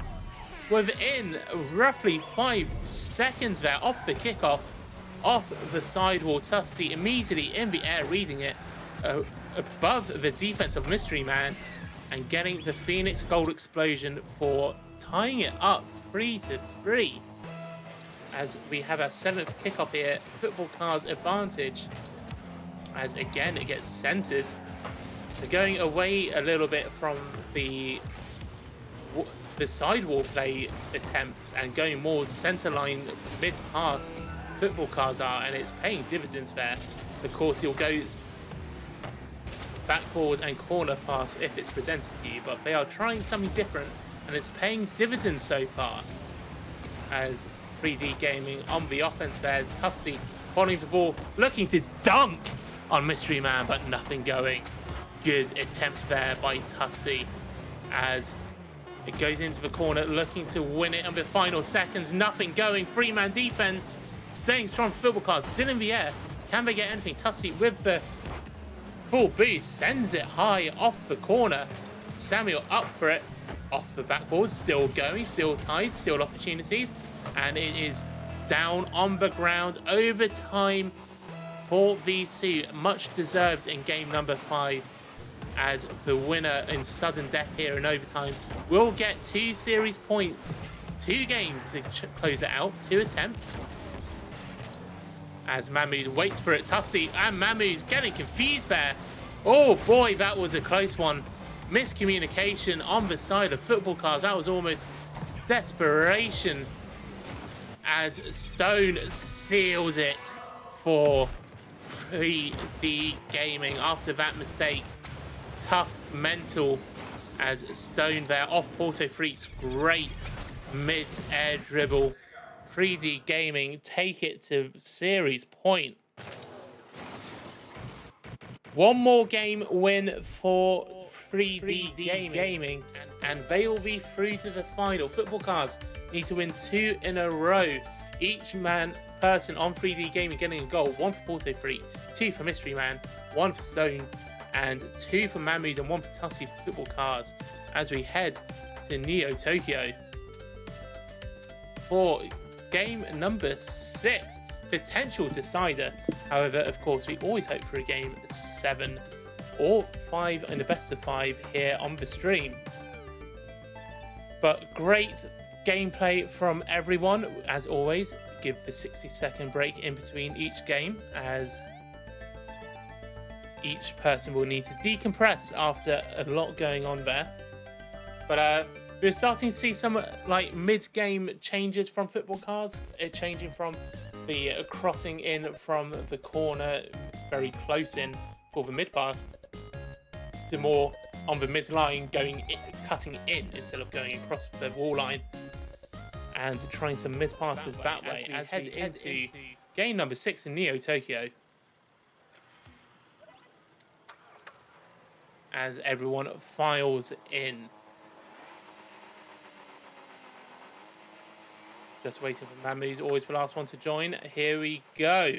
within roughly 5 seconds there off the kickoff, off the sidewall, Tussie immediately in the air, reading it above the defense of Mystery Man and getting the Phoenix goal explosion for tying it up 3-3. As we have our 7th kickoff here, Football Carz advantage. As again it gets centered. They're going away a little bit from the sidewall play attempts and going more center line mid pass. Football Cars are, and it's paying dividends there. Of course, you'll go backboard and corner pass if it's presented to you, but they are trying something different, and it's paying dividends so far. As 3dGaming on the offense there, Tusty following the ball, looking to dunk on Mystery Man, but nothing going. Good attempt there by Tusty as it goes into the corner, looking to win it on the final seconds. Nothing going. 3-man defense, staying strong. Football Cards still in the air. Can they get anything? Tusty with the full boost, sends it high off the corner. Samuel up for it, off the backboard, still going, still tied, still opportunities, and it is down on the ground. Overtime for VC, much deserved in game number 5, as the winner in sudden death here in overtime will get 2 series points, 2 games to close it out, 2 attempts. As Mahmood waits for it, Tusty and Mahmood getting confused there. Oh boy, that was a close one. Miscommunication on the side of Football Cars. That was almost desperation, as Stone seals it for 3dGaming after that mistake. Tough mental as Stone there off Porto Freaks. Great mid-air dribble. 3dGaming take it to series point. One more game win for 3dGaming, and they will be through to the final. Football Cards need to win 2 in a row. Each person on 3dGaming getting a goal. 1 for Porto Freak, 2 for Mystery Man, 1 for Stone, and 2 for Mahmood, and 1 for Tussie for Football Cards, as we head to Neo Tokyo for game number 6. Potential decider. However, of course, we always hope for a game 7 or 5 in the best of 5 here on the stream. But great gameplay from everyone. As always, give the 60-second break in between each game, as each person will need to decompress after a lot going on there. But we're starting to see some like mid-game changes from Football Cards. It changing from the crossing in from the corner, very close in for the mid pass, to more on the mid-line, cutting in instead of going across the wall line, and trying some mid passes that way as we head into game number 6 in Neo Tokyo. As everyone files in. Just waiting for Mahmood, always the last one to join. Here we go.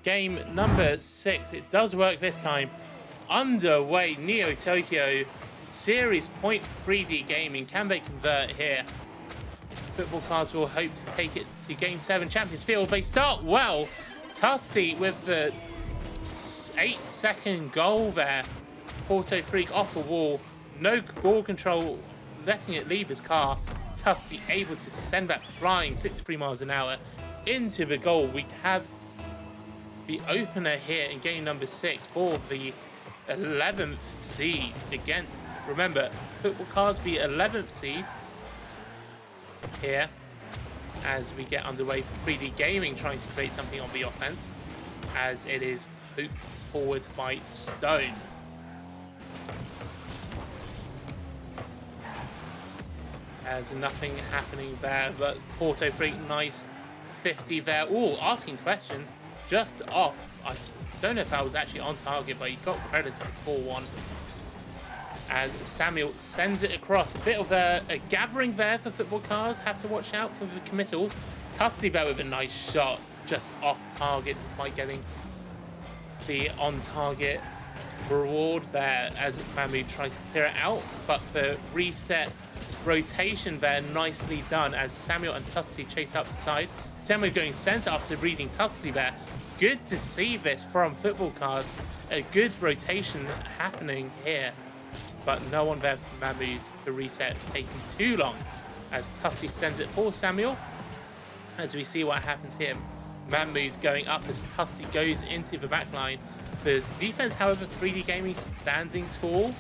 Game number 6. It does work this time. Underway, Neo Tokyo. Series point 3dGaming. Can they convert here? Football Cards will hope to take it to game 7. Champions Field. They start well. Tusty with the 8-second goal there. Porto Freak off the wall. No ball control, letting it leave his car. Tusty able to send that flying 63 miles an hour into the goal. We have the opener here in game number 6 for the 11th seed. Again, remember, Football Cards the 11th seed here as we get underway for 3dGaming, trying to create something on the offense, as it is hooked forward by Stone. As nothing happening there, but Porto Freak, nice 50 there. Ooh, asking questions just off. I don't know if that was actually on target, but he got credited for one. As Samuel sends it across. A bit of a gathering there for Football Cards. Have to watch out for the committal. Tusty there with a nice shot, just off target, despite getting the on target reward there, as Mahmood tries to clear it out. But the reset rotation there, nicely done, as Samuel and Tusty chase up the side. Samuel going centre after reading Tusty there. Good to see this from Football Cards. A good rotation happening here, but no one there for Mahmood. The reset taking too long, as Tusty sends it for Samuel. As we see what happens here, Mahmood's going up as Tusty goes into the back line. The defense, however, 3dGaming standing tall,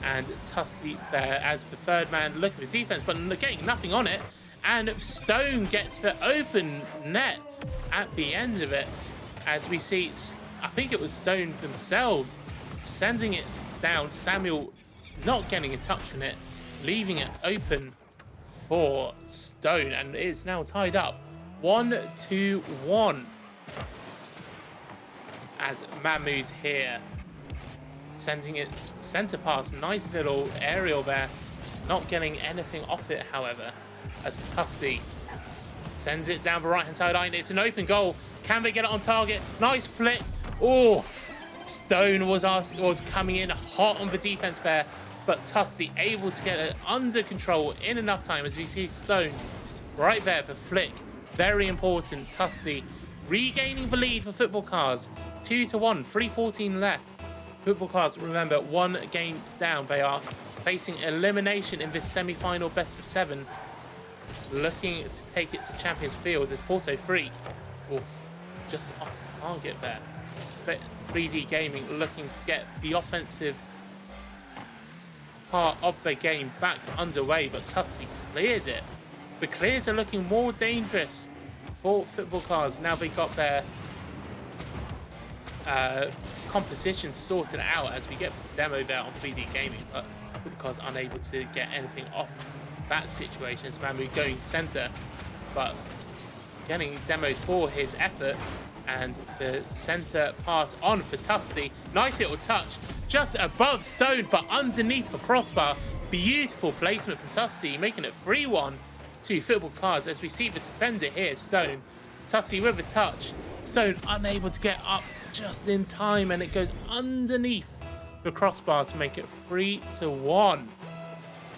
and Tusty there as the third man looking for defense, but getting nothing on it. And Stone gets the open net at the end of it, as we see, I think it was Stone themselves sending it down. Samuel not getting in touch with it, leaving it open for Stone, and it's now tied up 1-1 as Mahmoud's here, sending it center pass. Nice little aerial there, not getting anything off it, however, as Tusty sends it down the right hand side line. It's an open goal. Can they get it on target? Nice flick. Oh, Stone was coming in hot on the defense there, but Tusty able to get it under control in enough time, as we see Stone right there, the flick. Very important. Tusty regaining the lead for Football Carz. 2-1, 3:14 left. Football Carz, remember, 1 game down. They are facing elimination in this semi-final best of 7. Looking to take it to Champions Fields as Porto Freak. Oof, just off target there. 3dGaming looking to get the offensive part of the game back underway, but Tusty clears it. The clears are looking more dangerous for Football Carz. Now they got their composition sorted out, as we get the demo there on 3dGaming, but Football Carz unable to get anything off that situation. As Mahmoud going center, but getting demos for his effort, and the center pass on for Tusty. Nice little touch just above Stone, but underneath the crossbar. Beautiful placement from Tusty, making it 3-1 to Football Carz, as we see the defender here, Stone. Tusty with a touch. Stone unable to get up just in time, and it goes underneath the crossbar to make it 3-1.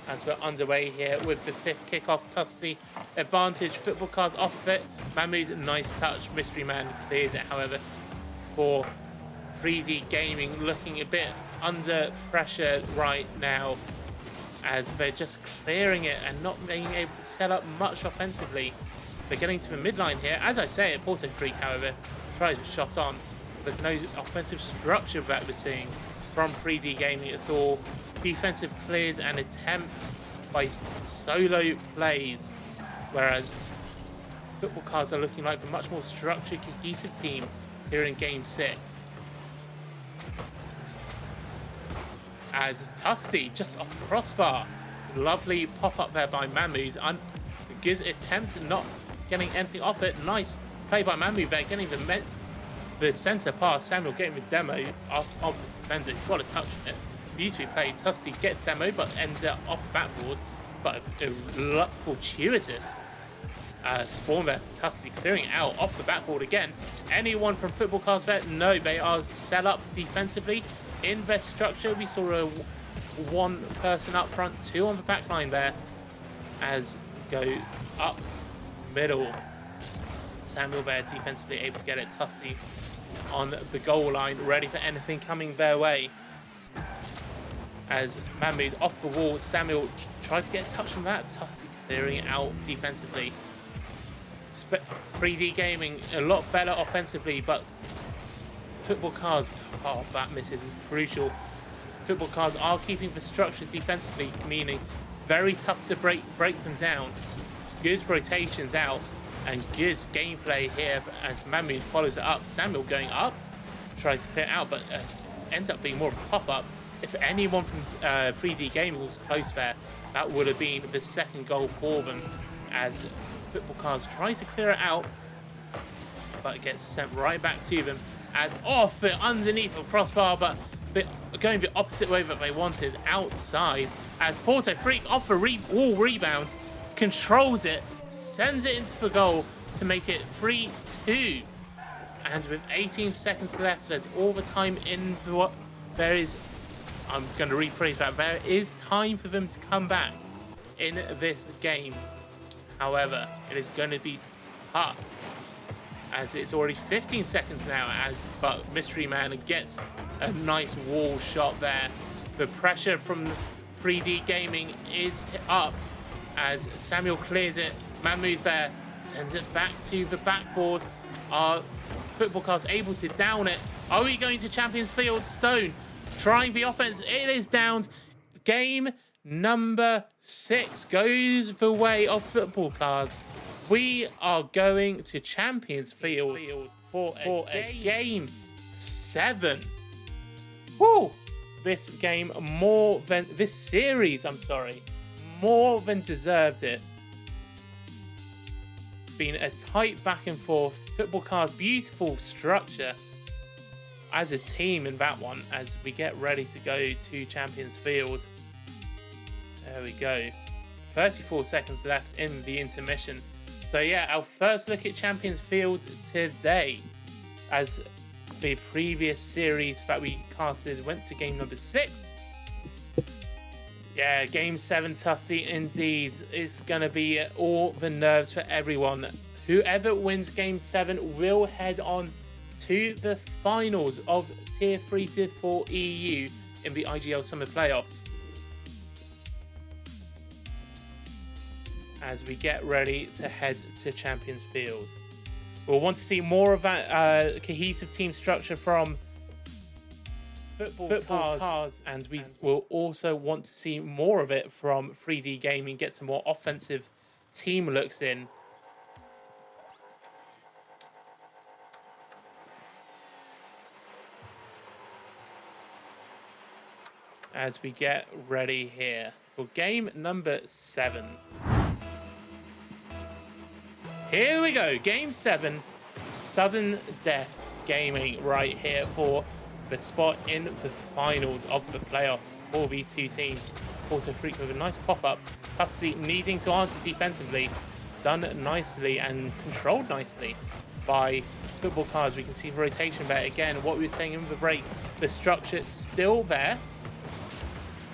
As we're underway here with the 5th kickoff. Tusty advantage, Football Carz off of it. Mahmoud's nice touch. Mystery Man clears it, however, for 3dGaming, looking a bit under pressure right now, as they're just clearing it and not being able to set up much offensively. They're getting to the midline here. As I say, Porto Freak, however, tries a shot on. There's no offensive structure that we're seeing from 3dGaming. It's all defensive clears and attempts by solo plays, whereas Football Carz are looking like a much more structured, cohesive team here in Game 6. As Tusty just off the crossbar. Lovely pop-up there by Mahmoud. Good attempt, not getting anything off it. Nice play by Mahmoud there, getting the centre pass. Samuel getting the demo off the defender. He's got a touch on it. Beautifully played. Tusty gets demo, but ends up off the backboard. But a fortuitous spawn there for Tusty, clearing it out off the backboard again. Anyone from Football Carz there? No, they are set up defensively in their structure. We saw one person up front, 2 on the back line there, as we go up middle. Samuel there defensively able to get it. Tusty on the goal line, ready for anything coming their way. As Mahmoud off the wall, Samuel tried to get a touch on that. Tusty clearing it out defensively. 3dGaming a lot better offensively, but Football Carz, oh, that misses is crucial. Football Carz are keeping the structure defensively, meaning very tough to break them down. Good rotations out and good gameplay here as Mahmoud follows it up. Samuel going up, tries to clear it out, but ends up being more of a pop-up. If anyone from 3dGaming was close there, that would have been the 2nd goal for them, as Football Carz tries to clear it out, but it gets sent right back to them, as off it underneath the crossbar, but going the opposite way that they wanted, outside, as Porto Freak off the wall rebound, controls it, sends it into the goal to make it 3-2. And with 18 seconds left, there's all the time in the... There is... I'm going to rephrase that. There is time for them to come back in this game. However, it is going to be tough, as it's already 15 seconds now, but Mystery Man gets a nice wall shot there. The pressure from 3dGaming is up as Samuel clears it. Mahmoud there sends it back to the backboard. Football Carz able to down it, Are we going to Champions Field? Stone trying the offense. It is down. Game number 6 goes the way of football cards. We are going to Champions Field for a game 7. Woo! This series, more than deserved it. Been a tight back and forth. Football cards, beautiful structure as a team in that one as we get ready to go to Champions Field. There we go. 34 seconds left in the intermission. So yeah, our first look at Champions Field today, as the previous series that we casted went to game number 6. Yeah, game 7, Tussie, indeed. It's going to be all the nerves for everyone. Whoever wins game 7 will head on to the finals of Tier 3 to 4 EU in the IGL Summer Playoffs. As we get ready to head to Champions Field. We'll want to see more of that cohesive team structure from Football Carz, and we will also want to see more of it from 3dGaming, get some more offensive team looks in. As we get ready here for game number 7. Here we go, game 7, sudden death gaming right here for the spot in the finals of the playoffs for these two teams. Porto Freak with a nice pop-up. Tussie needing to answer defensively. Done nicely and controlled nicely by Football Carz. We can see the rotation there again. What we were saying in the break, the structure still there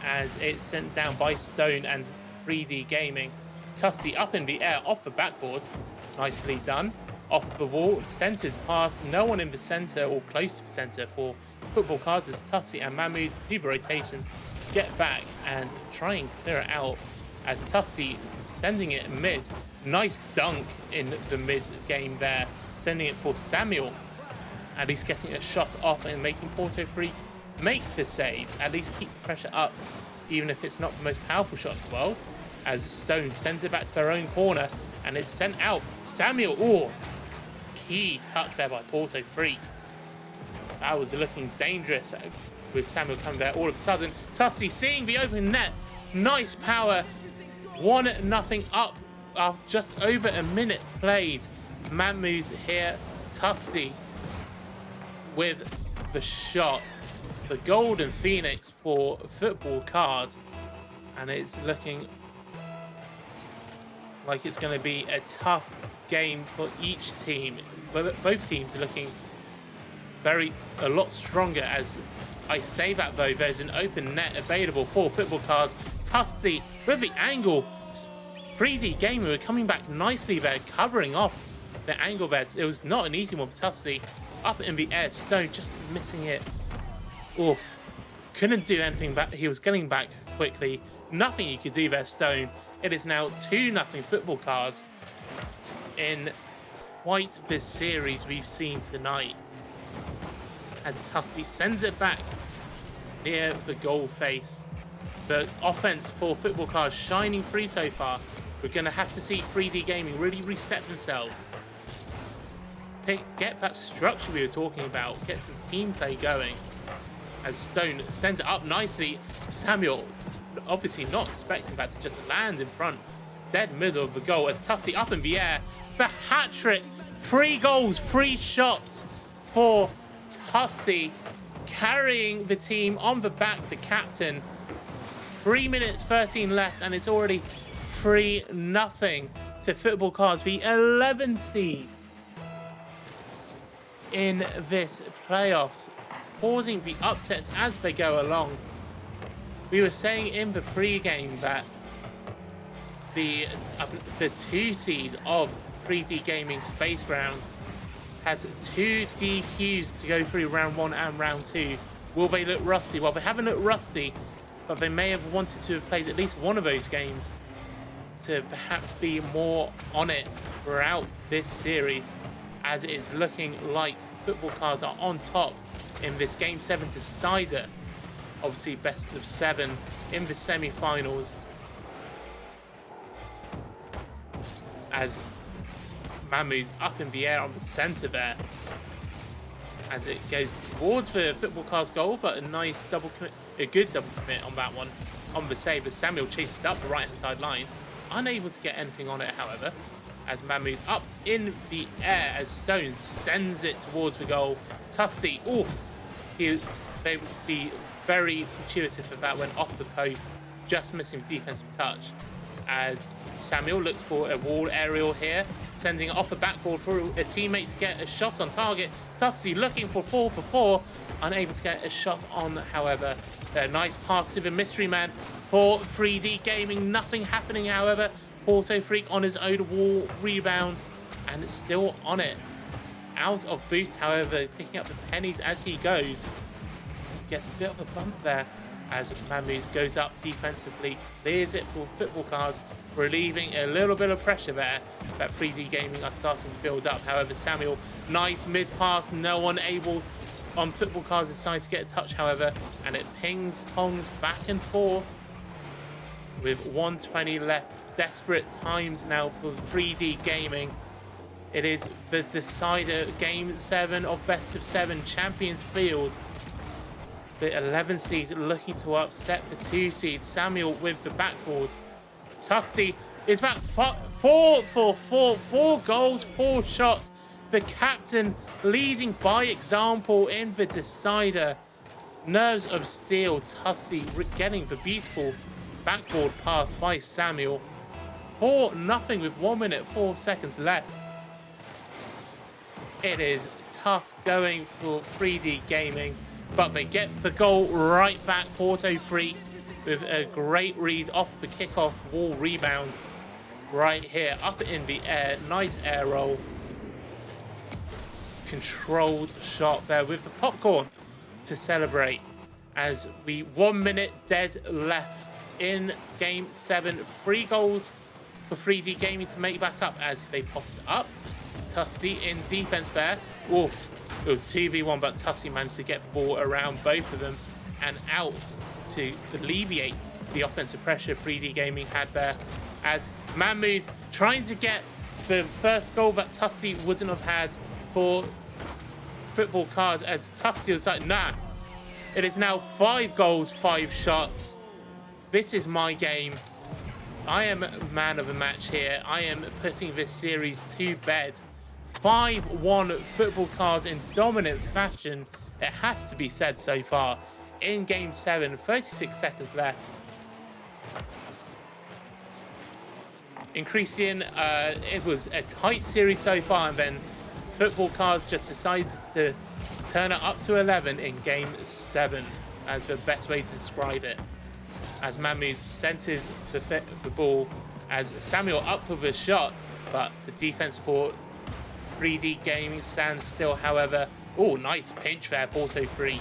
as it's sent down by Stone and 3dGaming. Tussie up in the air, off the backboard. Nicely done. Off the wall, centers past. No one in the center or close to the center for Football Carz as Tussie and Mahmood do the rotation, get back and try and clear it out as Tussie sending it mid. Nice dunk in the mid game there, sending it for Samuel. At least getting a shot off and making Porto Freak make the save. At least keep the pressure up, even if it's not the most powerful shot in the world. As Stone sends it back to their own corner and it's sent out. Samuel, oh, key touch there by Porto Freak. That was looking dangerous with Samuel coming there all of a sudden. Tussie seeing the open net. Nice power. 1-0 up after just over a minute played. Mahmood's here. Tussie with the shot. The Golden Phoenix for Football Carz. And it's looking like it's going to be a tough game for each team. Both teams are looking a lot stronger. As I say that though, there's an open net available for Football Carz. Tussie with the angle. 3dGaming were coming back nicely there, covering off the angle there. It was not an easy one for Tussie. Up in the air, Stone just missing it. Oh, couldn't do anything back. He was getting back quickly. Nothing you could do there, Stone. It is now 2-0 Football Carz in quite the series we've seen tonight. As Tussie sends it back near the goal face. The offense for Football Carz shining through so far. We're going to have to see 3dGaming really reset themselves. Get that structure we were talking about. Get some team play going. As Stone sends it up nicely. Samuel obviously not expecting that to just land in front. Dead middle of the goal as Tussie up in the air. The hat-trick. 3 goals, 3 shots for Tussie. Carrying the team on the back, the captain. 3 minutes 13 left and it's already 3-0 to Football Carz, the 11th seed in this playoffs, causing the upsets as they go along. We were saying in the pre-game that the 2 seed of 3dGaming Spaceground has 2 DQs to go through round 1 and round 2. Will they look rusty? Well, they haven't looked rusty, but they may have wanted to have played at least one of those games to perhaps be more on it throughout this series, as it is looking like Football Carz are on top in this Game 7 decider. Obviously, best of 7 in the semi-finals. As Mamu's up in the air on the centre there. As it goes towards the Football Carz goal, but a nice double commit, a good double commit on that one. On the save as Samuel chases up the right-hand side line. Unable to get anything on it, however. As Mamu's up in the air as Stone sends it towards the goal. Tusty, oof. They would be very fortuitous with that, went off the post, just missing the defensive touch. As Samuel looks for a wall aerial here, sending it off the backboard for a teammate to get a shot on target. Tusty looking for 4 for 4, unable to get a shot on, however. A nice pass to the mystery man for 3dGaming. Nothing happening, however. Porto Freak on his own wall rebound, and it's still on it. Out of boost, however, picking up the pennies as he goes. Gets a bit of a bump there as Mamus goes up defensively, clears it for Football Carz, relieving a little bit of pressure there that 3dGaming are starting to build up. However, Samuel, nice mid pass, no one able on Football Carz' side to get a touch, however, and it pongs back and forth with 1:20 left. Desperate times now for 3dGaming. It is the decider, Game 7 of best of 7, Champions Field. The 11 seed looking to upset the 2 seed. Samuel with the backboard. Tusty is back 4 for 4. 4 goals, 4 shots. The captain leading by example in the decider. Nerves of steel. Tusty getting the beautiful backboard pass by Samuel. 4-0 with 1 minute 4 seconds left. It is tough going for 3dGaming, but they get the goal right back. Porto Freak with a great read off the kickoff wall rebound right here, up in the air. Nice air roll. Controlled shot there with the popcorn to celebrate as we 1 minute dead left in Game 7. 3 goals for 3dGaming to make back up as they popped up. Tusty in defense there. Oof. It was 2v1, but Tusty managed to get the ball around both of them and out to alleviate the offensive pressure 3dGaming had there. As Mamu's trying to get the first goal that Tusty wouldn't have had for Football Carz, as Tusty was like, nah. It is now 5 goals, 5 shots. This is my game. I am man of the match here. I am putting this series to bed. 5-1 Football Carz in dominant fashion. It has to be said so far. In Game 7, 36 seconds left. Increasing, it was a tight series so far, and then Football Carz just decided to turn it up to 11 in Game 7, as the best way to describe it. As Mamus centers the ball, as Samuel up for the shot, but the defense for 3dGaming stands still, however. Oh, nice pinch there, Porto Freak.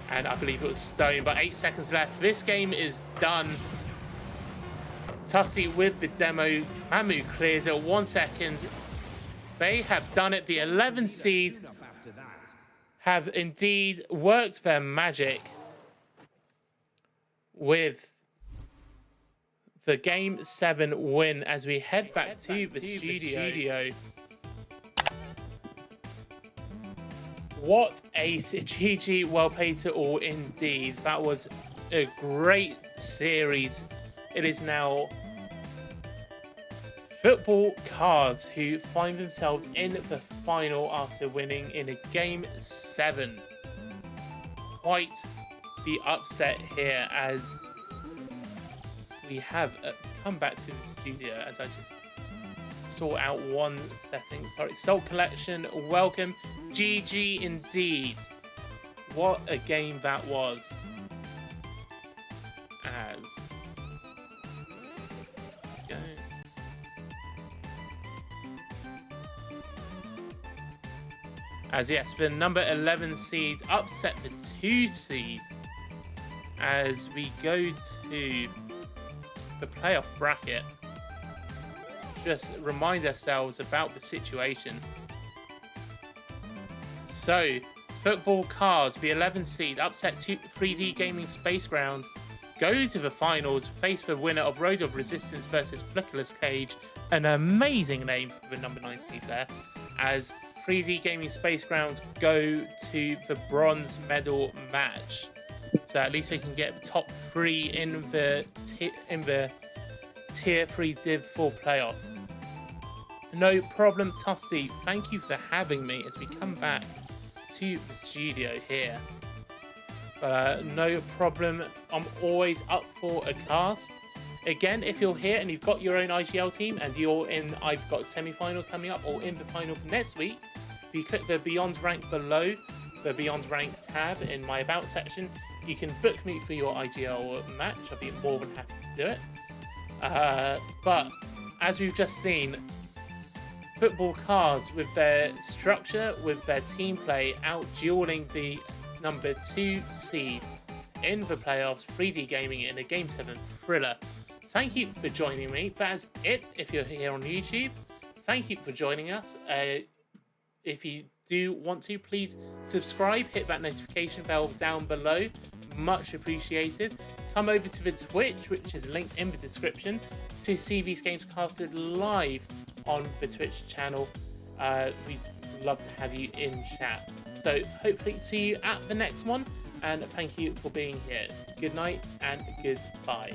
And I believe it was Stone, but 8 seconds left. This game is done. Tusty with the demo. Mamu clears it 1 second. They have done it. The 11 seed have indeed worked their magic with the Game 7 win as we head back to the studio. What a GG, well played to all indeed. That was a great series. It is now Football Carz who find themselves in the final after winning in a Game 7. Quite the upset here as we have come back to the studio as I just sort out one setting. Sorry, Salt Collection, welcome. GG indeed. What a game that was. As yes, the number 11 seeds upset the 2 seed as we go to the playoff bracket. Just remind ourselves about the situation. So, Football Cars, the 11th seed, upset 3dGaming Spaceground, go to the finals, face the winner of Road of Resistance versus Flickerless Cage, an amazing name for the number 9 seed there, as 3dGaming Spaceground go to the bronze medal match. So at least we can get the top 3 in the Tier 3 Div 4 playoffs. No problem, Tussie. Thank you for having me as we come back to the studio here. No problem. I'm always up for a cast. Again, if you're here and you've got your own IGL team and you're in, I've got semi-final coming up or in the final for next week, if you click the Beyond Rank below, the Beyond Rank tab in my About section, you can book me for your IGL match. I'll be more than happy to do it. But as we've just seen, Football Cars with their structure, with their team play, out-dueling the number 2 seed in the playoffs, 3dGaming in a Game 7 thriller. Thank you for joining me. That's it if you're here on YouTube. Thank you for joining us. If you do want to, please subscribe, hit that notification bell down below. Much appreciated. Come over to the Twitch, which is linked in the description, to see these games casted live on the Twitch channel. We'd love to have you in chat. So hopefully see you at the next one, and thank you for being here. Good night and goodbye.